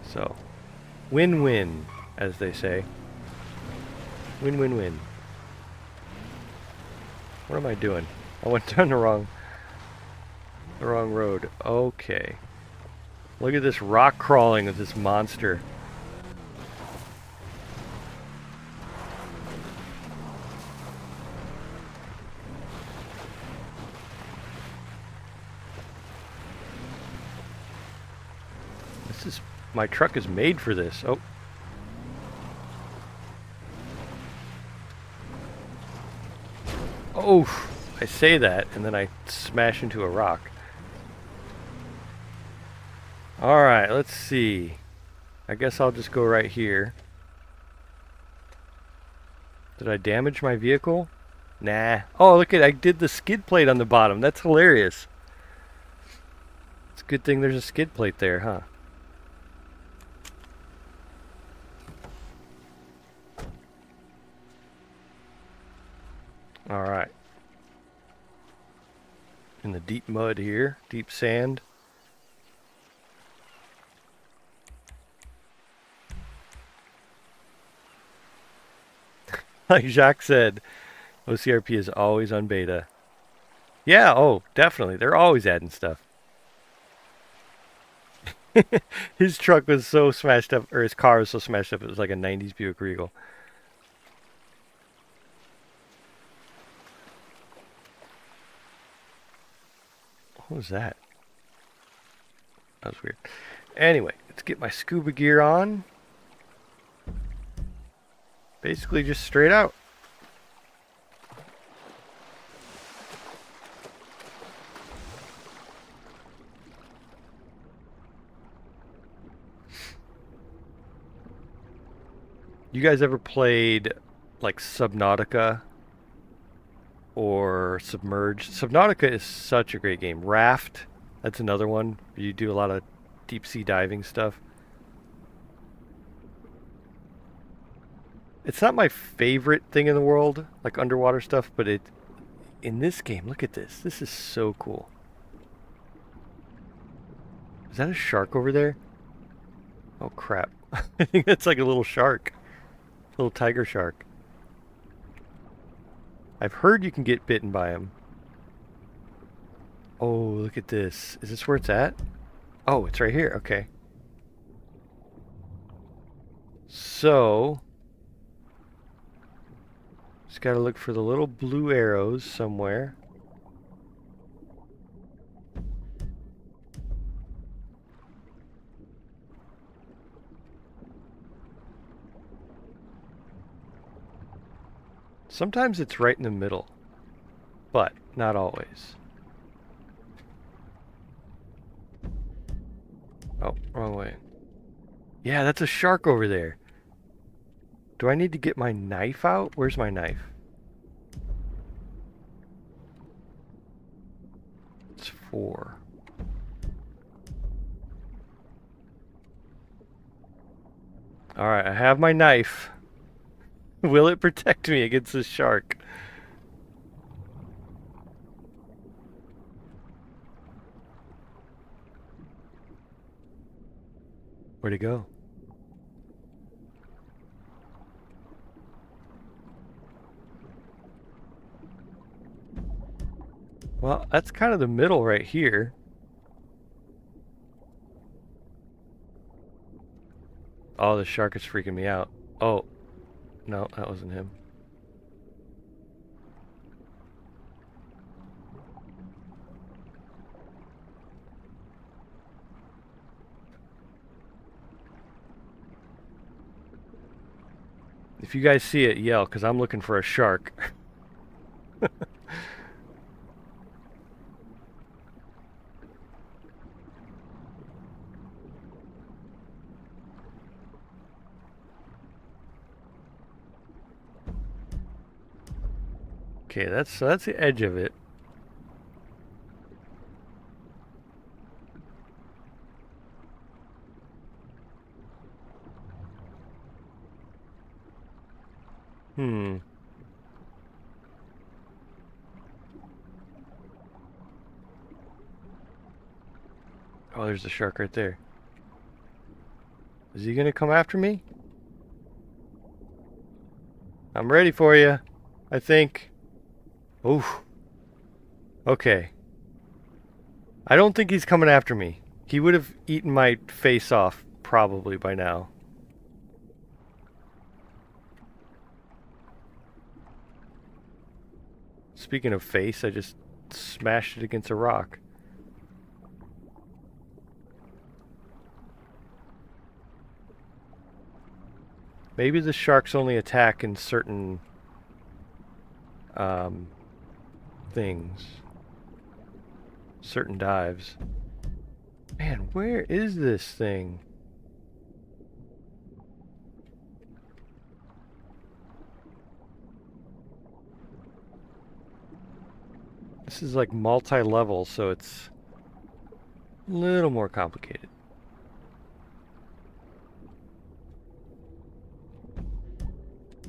So, win-win, as they say. Win-win-win. What am I doing? I went down the wrong road. Okay. Look at this rock crawling of this monster. My truck is made for this. Oh. Oh, I say that, and then I smash into a rock. Alright, let's see. I guess I'll just go right here. Did I damage my vehicle? Nah. Oh, look at I did the skid plate on the bottom. That's hilarious. It's a good thing there's a skid plate there, huh? Alright. In the deep mud here. Deep sand. Like Jacques said, OCRP is always on beta. Yeah, oh, definitely. They're always adding stuff. His truck was so smashed up, or his car was so smashed up, it was like a 90s Buick Regal. What was that? That was weird. Anyway, let's get my scuba gear on. Basically just straight out. You guys ever played like Subnautica or Submerged? Subnautica is such a great game. Raft, that's another one. You do a lot of deep sea diving stuff. It's not my favorite thing in the world, like underwater stuff, but in this game, look at this. This is so cool. Is that a shark over there? Oh crap. I think that's like a little shark. A little tiger shark. I've heard you can get bitten by him. Oh, look at this. Is this where it's at? Oh, it's right here. Okay. So, just gotta look for the little blue arrows somewhere. Sometimes it's right in the middle, but not always. Oh, wrong way. Yeah, that's a shark over there. Do I need to get my knife out? Where's my knife? It's 4. Alright, I have my knife. Will it protect me against this shark? Where'd it go? Well, that's kind of the middle right here. Oh, the shark is freaking me out. Oh, no, that wasn't him. If you guys see it, yell, because I'm looking for a shark. Okay, that's the edge of it. Hmm. Oh, there's the shark right there. Is he gonna come after me? I'm ready for you, I think. Oof. Okay. I don't think he's coming after me. He would have eaten my face off probably by now. Speaking of face, I just smashed it against a rock. Maybe the sharks only attack in certain things. Certain dives. Man, where is this thing? This is like multi-level, so it's a little more complicated.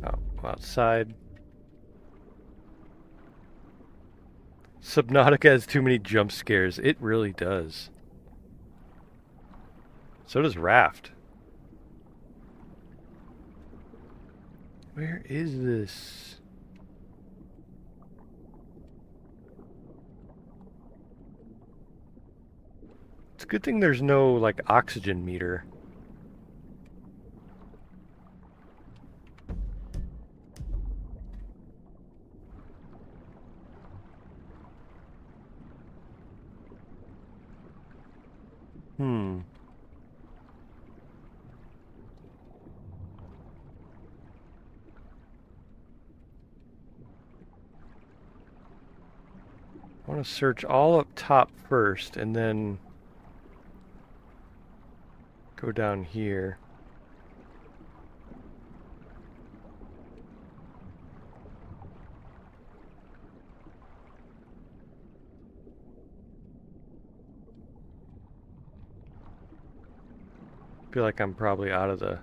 Oh, outside. Subnautica has too many jump scares. It really does. So does Raft. Where is this? It's a good thing there's no, like, oxygen meter. I want to search all up top first and then go down here. Feel like I'm probably out of the...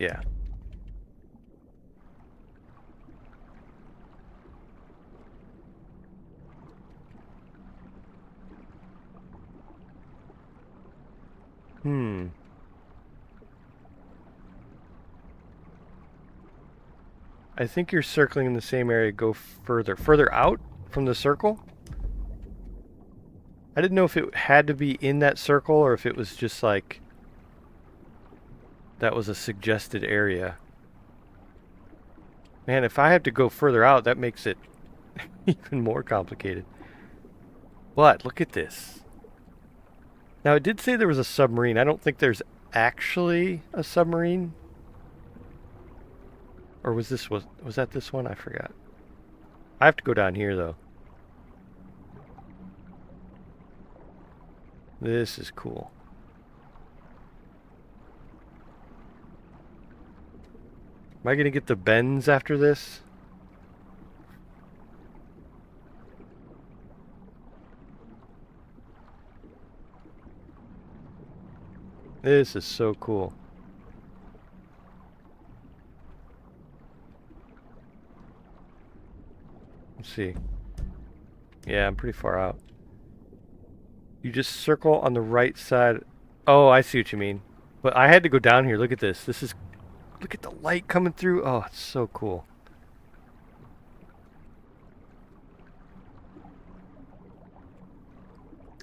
Yeah. I think you're circling in the same area. Go further. Further out from the circle? I didn't know if it had to be in that circle or if it was just like... that was a suggested area. Man, if I have to go further out, that makes it even more complicated. But, look at this. Now, it did say there was a submarine. I don't think there's actually a submarine. Or was that this one? I forgot. I have to go down here, though. This is cool. Am I going to get the bends after this? This is so cool. Let's see. Yeah, I'm pretty far out. You just circle on the right side. Oh, I see what you mean. But I had to go down here. Look at this. This is... Look at the light coming through. Oh, it's so cool.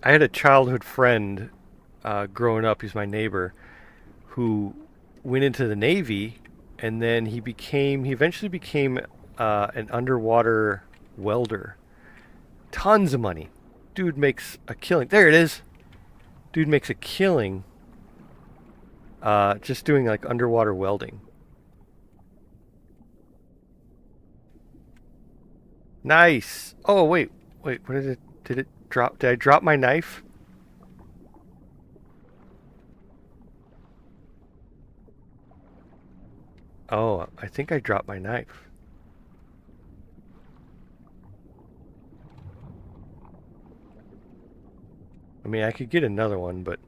I had a childhood friend growing up. He's my neighbor who went into the Navy, and then he eventually became an underwater welder. Tons of money. Dude makes a killing. There it is. Dude makes a killing just doing like underwater welding. Nice. Oh, wait. What did it drop? Did I drop my knife? Oh, I think I dropped my knife. I mean, I could get another one, but...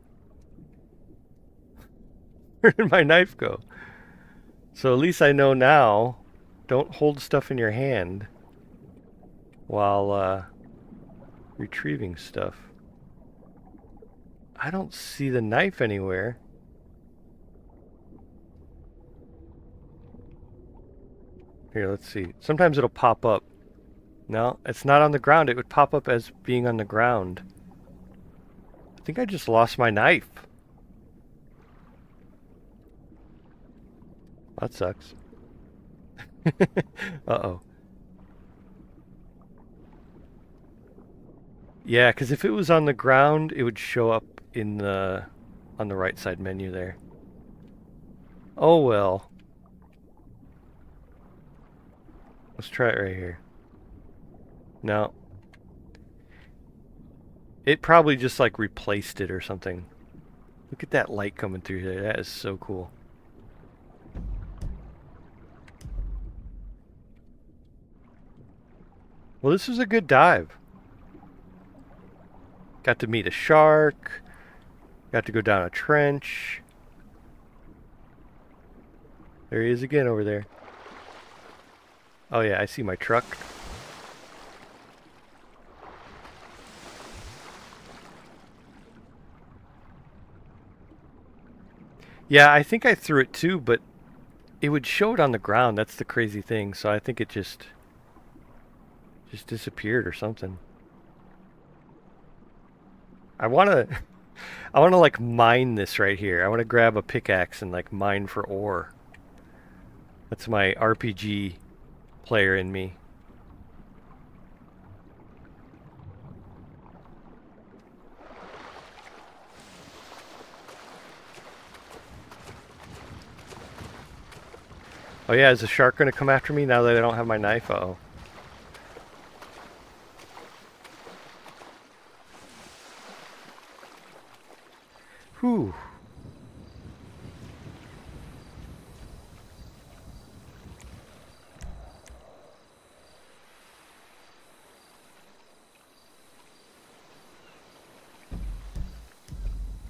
Where did my knife go? So at least I know now, don't hold stuff in your hand while retrieving stuff. I don't see the knife anywhere. Here, let's see. Sometimes it'll pop up. No, it's not on the ground. It would pop up as being on the ground. I think I just lost my knife. That sucks. Uh-oh. Yeah, because if it was on the ground, it would show up in the on the right side menu there. Oh well. Let's try it right here. No. It probably just like replaced it or something. Look at that light coming through here. That is so cool. Well, this was a good dive. Got to meet a shark. Got to go down a trench. There he is again over there. Oh yeah, I see my truck. Yeah, I think I threw it too, but it would show it on the ground. That's the crazy thing. So I think it just disappeared or something. I want to I want to like mine this right here. I want to grab a pickaxe and like mine for ore. That's my RPG player in me. Oh yeah, is the shark going to come after me now that I don't have my knife? Uh-oh. Whew.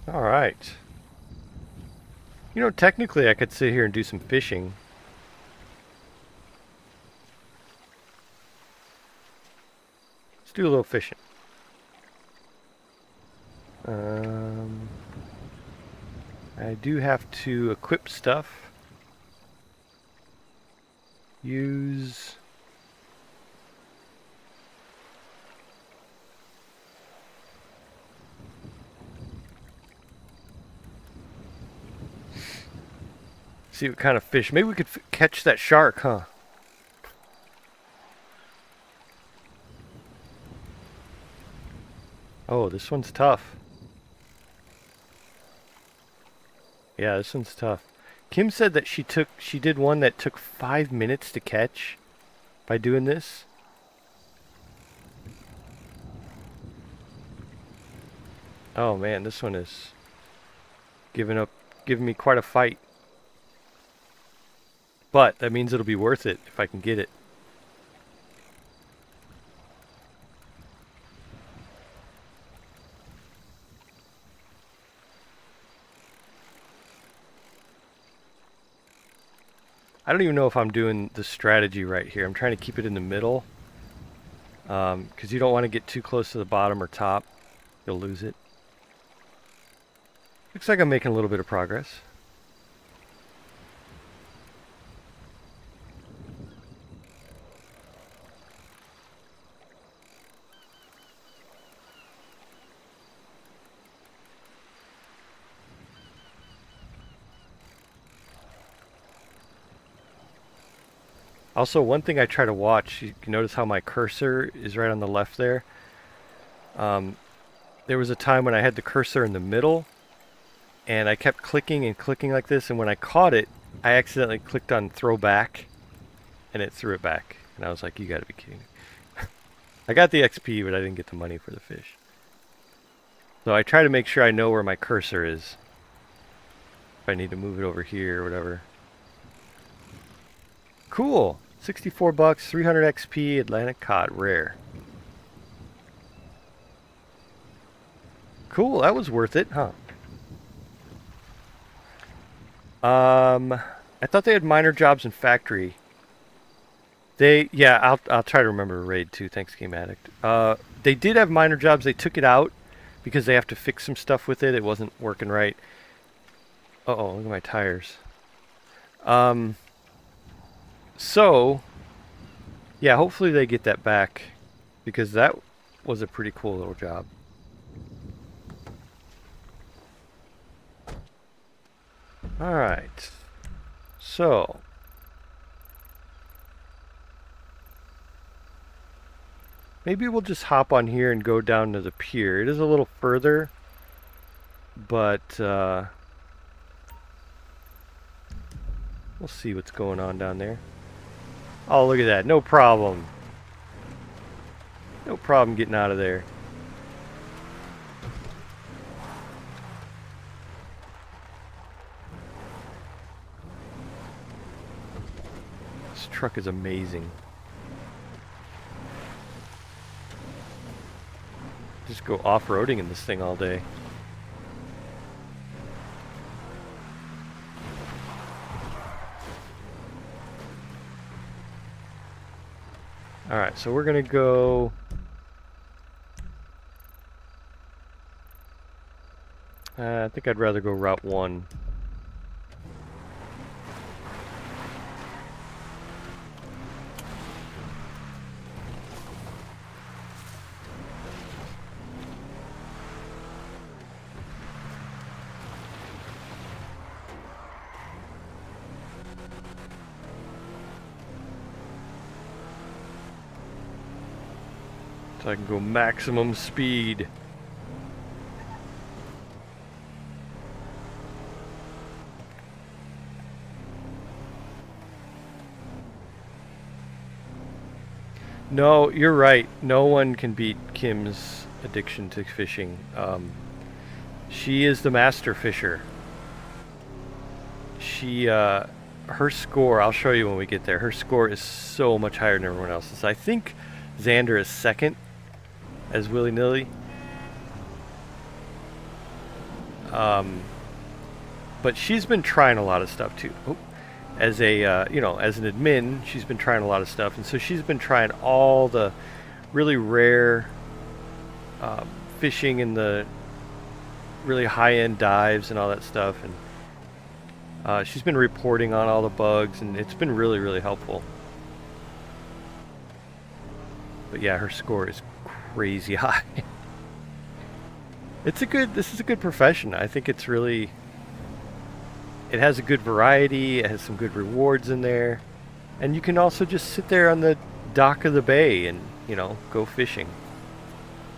All right. You know, technically I could sit here and do some fishing. Let's do a little fishing. I do have to equip stuff. Use... See what kind of fish. Maybe we could catch that shark, huh? Oh, this one's tough. Yeah, this one's tough. Kim said that she did one that took 5 minutes to catch by doing this. Oh man, this one is giving me quite a fight. But that means it'll be worth it if I can get it. I don't even know if I'm doing the strategy right here. I'm trying to keep it in the middle. Because you don't want to get too close to the bottom or top. You'll lose it. Looks like I'm making a little bit of progress. Also, one thing I try to watch, you can notice how my cursor is right on the left there. There was a time when I had the cursor in the middle, and I kept clicking and clicking like this, and when I caught it, I accidentally clicked on throw back, and it threw it back. And I was like, you gotta be kidding me. I got the XP, but I didn't get the money for the fish. So I try to make sure I know where my cursor is. If I need to move it over here or whatever. Cool! 64 bucks, 300 XP, Atlantic cod, rare. Cool, that was worth it, huh? I thought they had minor jobs in factory. Yeah, I'll try to remember to raid too. Thanks, Game Addict. They did have minor jobs. They took it out because they have to fix some stuff with it. It wasn't working right. Uh-oh, look at my tires. So, yeah, hopefully they get that back because that was a pretty cool little job. Alright. So, maybe we'll just hop on here and go down to the pier. It is a little further, but we'll see what's going on down there. Oh, look at that. No problem. No problem getting out of there. This truck is amazing. Just go off-roading in this thing all day. Alright, so we're gonna go... I think I'd rather go Route 1. So I can go maximum speed. No, you're right. No one can beat Kim's addiction to fishing. She is the master fisher. Her score, I'll show you when we get there, her score is so much higher than everyone else's. I think Xander is second as willy-nilly. But she's been trying a lot of stuff too. Oh. As a as an admin, she's been trying a lot of stuff, and so she's been trying all the really rare fishing and the really high-end dives and all that stuff, and she's been reporting on all the bugs, and it's been really, really helpful. But yeah, her score is crazy high. This is a good profession. I think it's really... It has a good variety, it has some good rewards in there, and you can also just sit there on the dock of the bay and, go fishing.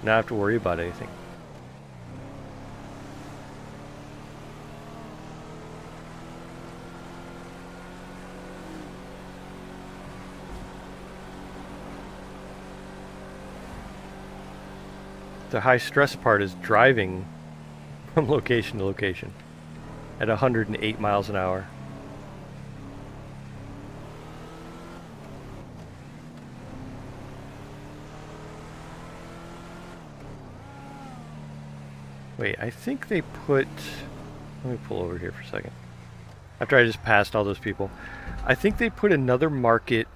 Not have to worry about anything. The high stress part is driving from location to location at 108 miles an hour. Wait, I think they put... Let me pull over here for a second. After I just passed all those people. I think they put another market...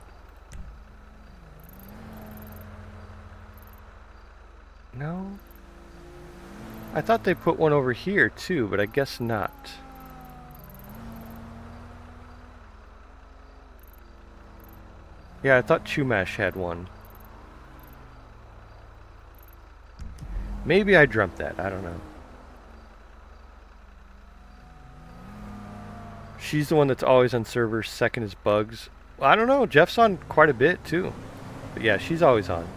No? I thought they put one over here too, but I guess not. Yeah, I thought Chumash had one. Maybe I dreamt that, I don't know. She's the one that's always on servers, second is Bugs. Well, I don't know, Jeff's on quite a bit too. But yeah, she's always on.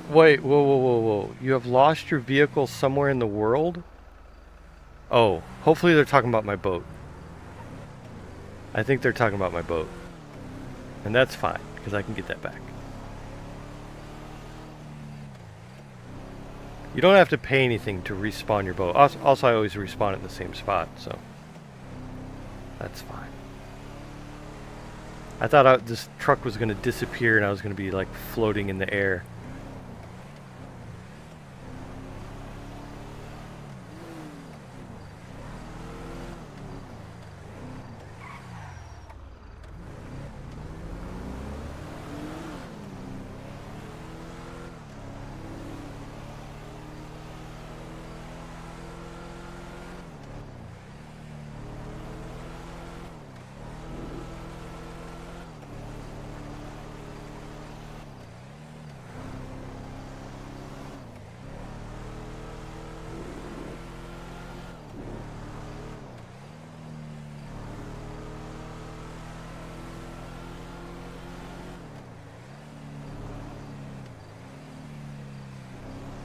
Wait, whoa, whoa, whoa, whoa. You have lost your vehicle somewhere in the world? Oh, hopefully they're talking about my boat. I think they're talking about my boat. And that's fine, because I can get that back. You don't have to pay anything to respawn your boat. Also, I always respawn it in the same spot, so... That's fine. I thought this truck was going to disappear and I was going to be, like, floating in the air.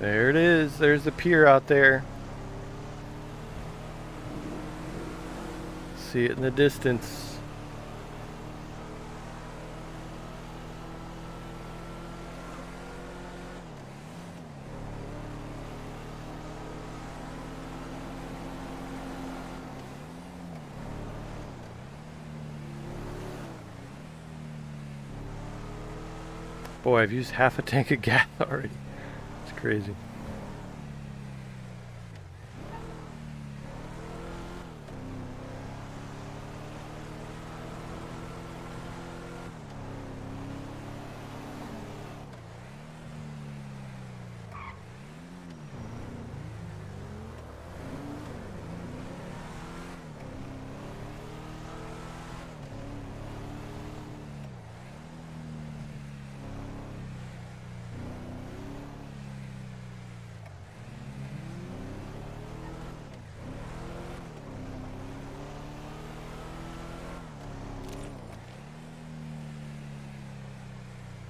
There it is. There's the pier out there. See it in the distance. Boy, I've used half a tank of gas already. It's crazy.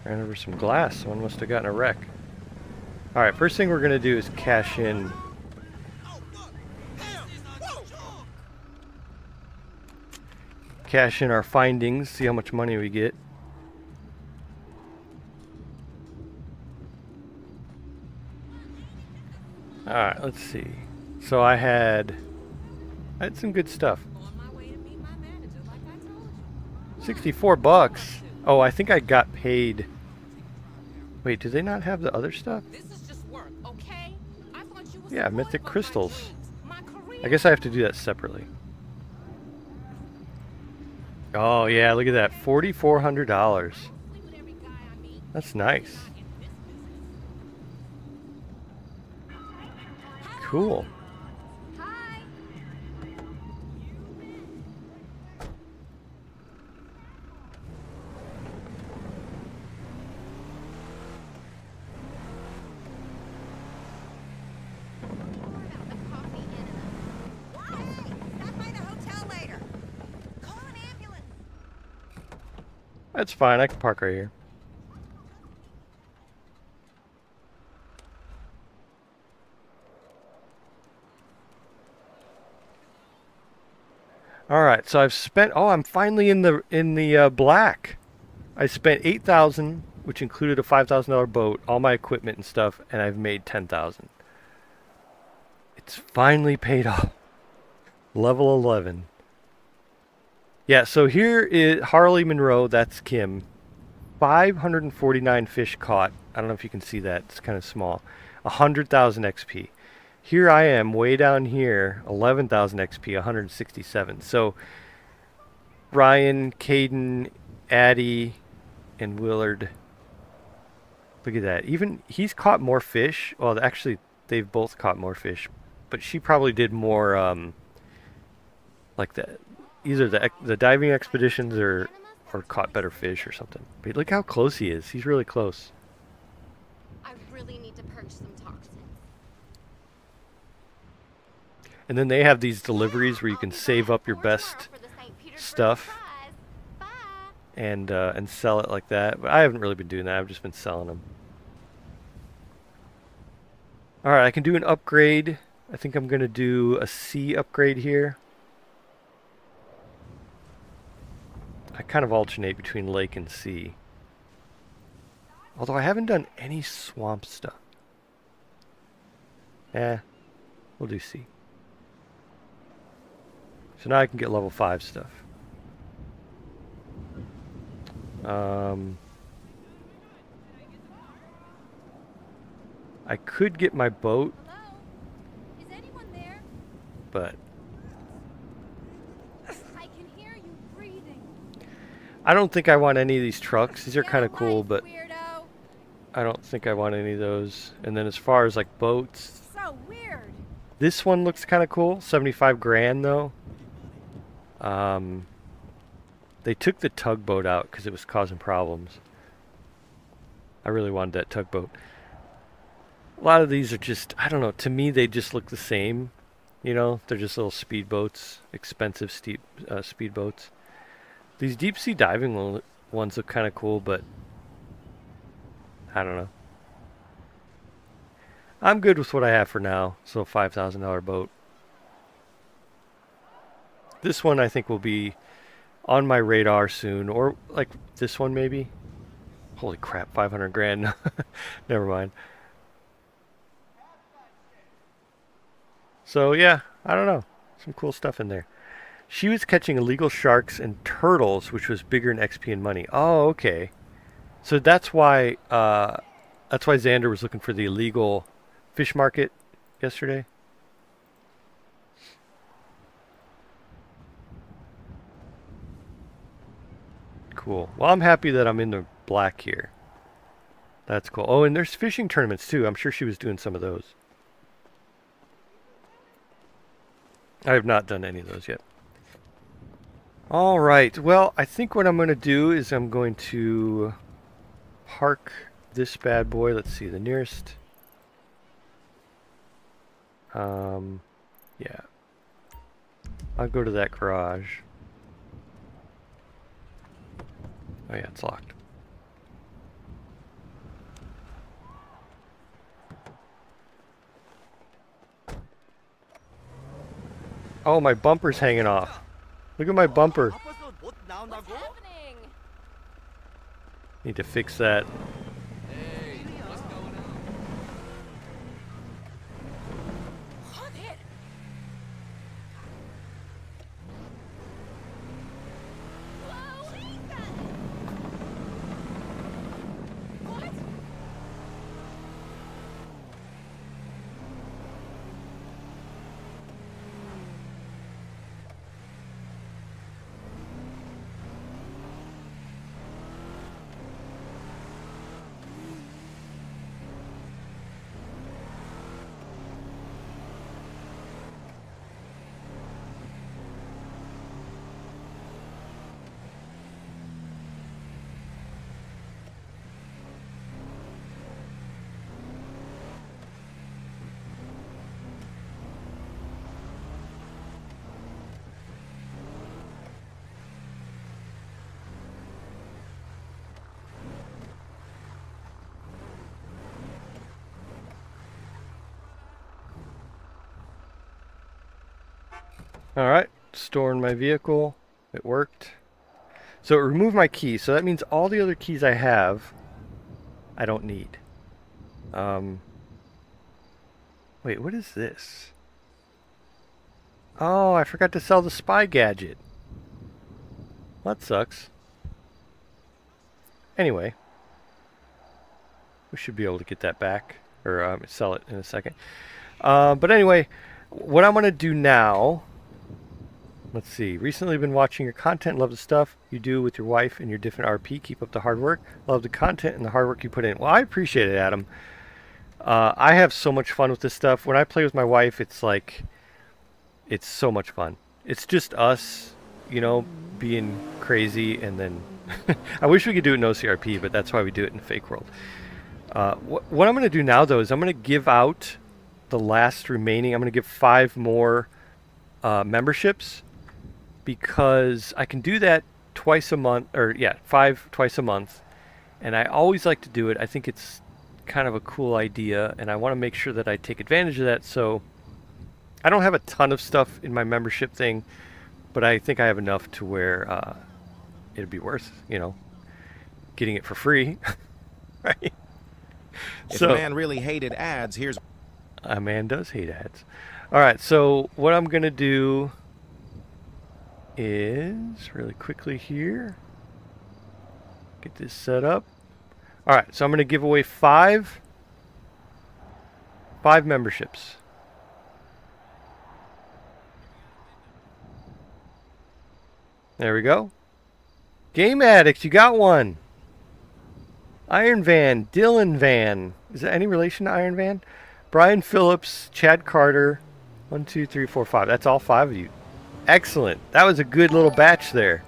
Ran over some glass. Someone must have gotten a wreck. Alright, first thing we're going to do is cash in. Cash in our findings, see how much money we get. Alright, let's see. So I had some good stuff. 64 bucks. Oh, I think I got paid. Wait, do they not have the other stuff? This is just work, okay? I thought you were Yeah, supportive mythic of my crystals. dreams, my career. I guess I have to do that separately. Oh yeah, look at that. $4,400. Sleep with every guy I meet. That's nice. Not in this business. Cool. Hi. Stop by the hotel later. Call an ambulance. That's fine. I can park right here. All right, so I've spent. Oh, I'm finally in the black. I spent 8,000, which included a $5,000 boat, all my equipment and stuff, and I've made 10,000. It's finally paid off. Level 11. Yeah, so here is Harley Monroe. That's Kim. 549 fish caught. I don't know if you can see that. It's kind of small. 100,000 XP. Here I am, way down here, 11,000 XP, 167. So Ryan, Caden, Addie, and Willard. Look at that. Even he's caught more fish. Well, actually, they've both caught more fish, but she probably did more. Like that, either the diving expeditions or caught better fish or something. But look how close he is. He's really close. I really need to purge some toxins. And then they have these deliveries where you can save up your best stuff and sell it like that. But I haven't really been doing that. I've just been selling them. All right, I can do an upgrade. I think I'm gonna do a C upgrade here. I kind of alternate between lake and sea. Although I haven't done any swamp stuff. We'll do C. So now I can get level 5 stuff. I could get my boat, Hello? Is anyone there? but I can hear you breathing. I don't think I want any of these trucks. These are Get kind a of cool, life, but weirdo. I don't think I want any of those. And then as far as like boats, So weird. this one looks kind of cool. 75 grand though. They took the tugboat out because it was causing problems. I really wanted that tugboat. A lot of these are just, I don't know, to me they just look the same. You know, they're just little speedboats, expensive speedboats. These deep sea diving ones look kind of cool, but I don't know. I'm good with what I have for now. So $5,000 boat. This one I think will be on my radar soon, or like this one maybe. Holy crap, 500 grand. Never mind. So yeah, I don't know. Some cool stuff in there. She was catching illegal sharks and turtles, which was bigger in XP and money. Oh, okay. So that's why Xander was looking for the illegal fish market yesterday. Cool. Well, I'm happy that I'm in the black here. That's cool. Oh, and there's fishing tournaments too. I'm sure she was doing some of those. I have not done any of those yet. All right. Well, I think what I'm going to do is I'm going to park this bad boy. Let's see, the nearest. Yeah. I'll go to that garage. Oh yeah, it's locked. Oh, my bumper's hanging off. Look at my bumper. What's happening? Need to fix that. Hey, what's going on? Joder. Whoa, Ethan! What? Alright, storing my vehicle. It worked. So it removed my key, so that means all the other keys I have, I don't need. Wait, what is this? Oh, I forgot to sell the spy gadget. Well, that sucks. Anyway, we should be able to get that back, or sell it in a second. But anyway, what I'm going to do now... Let's see. Recently been watching your content. Love the stuff you do with your wife and your different RP. Keep up the hard work. Love the content and the hard work you put in. Well, I appreciate it, Adam. I have so much fun with this stuff. When I play with my wife, it's like, it's so much fun. It's just us, you know, being crazy, and then I wish we could do it in OCRP, but that's why we do it in Fake World. What I'm going to do now, though, is I'm going to give out the last remaining. I'm going to give 5 more memberships, because I can do that twice a month, or yeah, 5 twice a month, and I always like to do it. I think it's kind of a cool idea, and I want to make sure that I take advantage of that. So I don't have a ton of stuff in my membership thing, but I think I have enough to where it'd be worth, you know, getting it for free. Right? If So a man really hated ads, here's... a man does hate ads. All right, so what I'm going to do is really quickly here get this set up. All right, so I'm going to give away 5 memberships. There we go. Game Addicts, you got one. Iron Van, Dylan Van. Is that any relation to Iron Van? Brian Phillips, Chad Carter. 1, 2, 3, 4, 5. That's all 5 of you. Excellent. That was a good little batch there.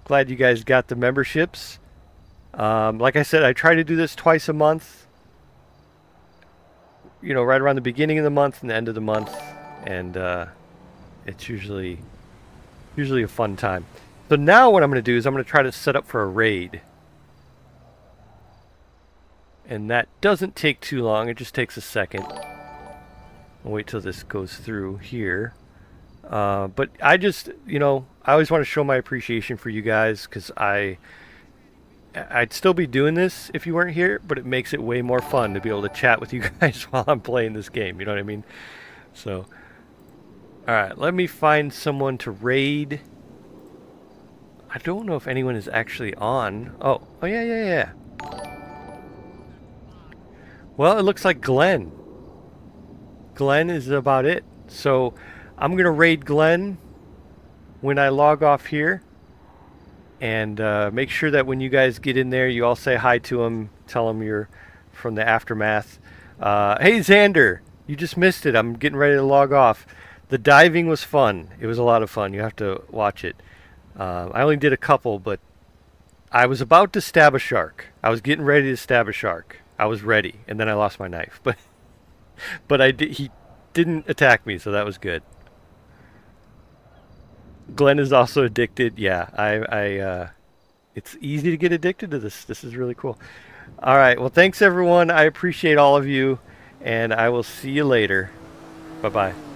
Glad you guys got the memberships. Like I said, I try to do this twice a month. You know, right around the beginning of the month and the end of the month. And it's usually a fun time. So now what I'm going to do is I'm going to try to set up for a raid. And that doesn't take too long. It just takes a second. I'll wait till this goes through here. But I just, I always want to show my appreciation for you guys because I'd still be doing this if you weren't here, but it makes it way more fun to be able to chat with you guys while I'm playing this game. You know what I mean? So, all right, let me find someone to raid. I don't know if anyone is actually on. Oh, yeah. Well, it looks like Glenn. Glenn is about it. So I'm going to raid Glenn when I log off here. And make sure that when you guys get in there, you all say hi to him. Tell him you're from the Aftermath. Hey, Xander, you just missed it. I'm getting ready to log off. The diving was fun. It was a lot of fun. You have to watch it. I only did a couple, but I was about to stab a shark. I was getting ready to stab a shark. I was ready, and then I lost my knife. But he didn't attack me, so that was good. Glenn is also addicted. Yeah, it's easy to get addicted to this. This is really cool. All right, well, thanks everyone. I appreciate all of you, and I will see you later. Bye-bye.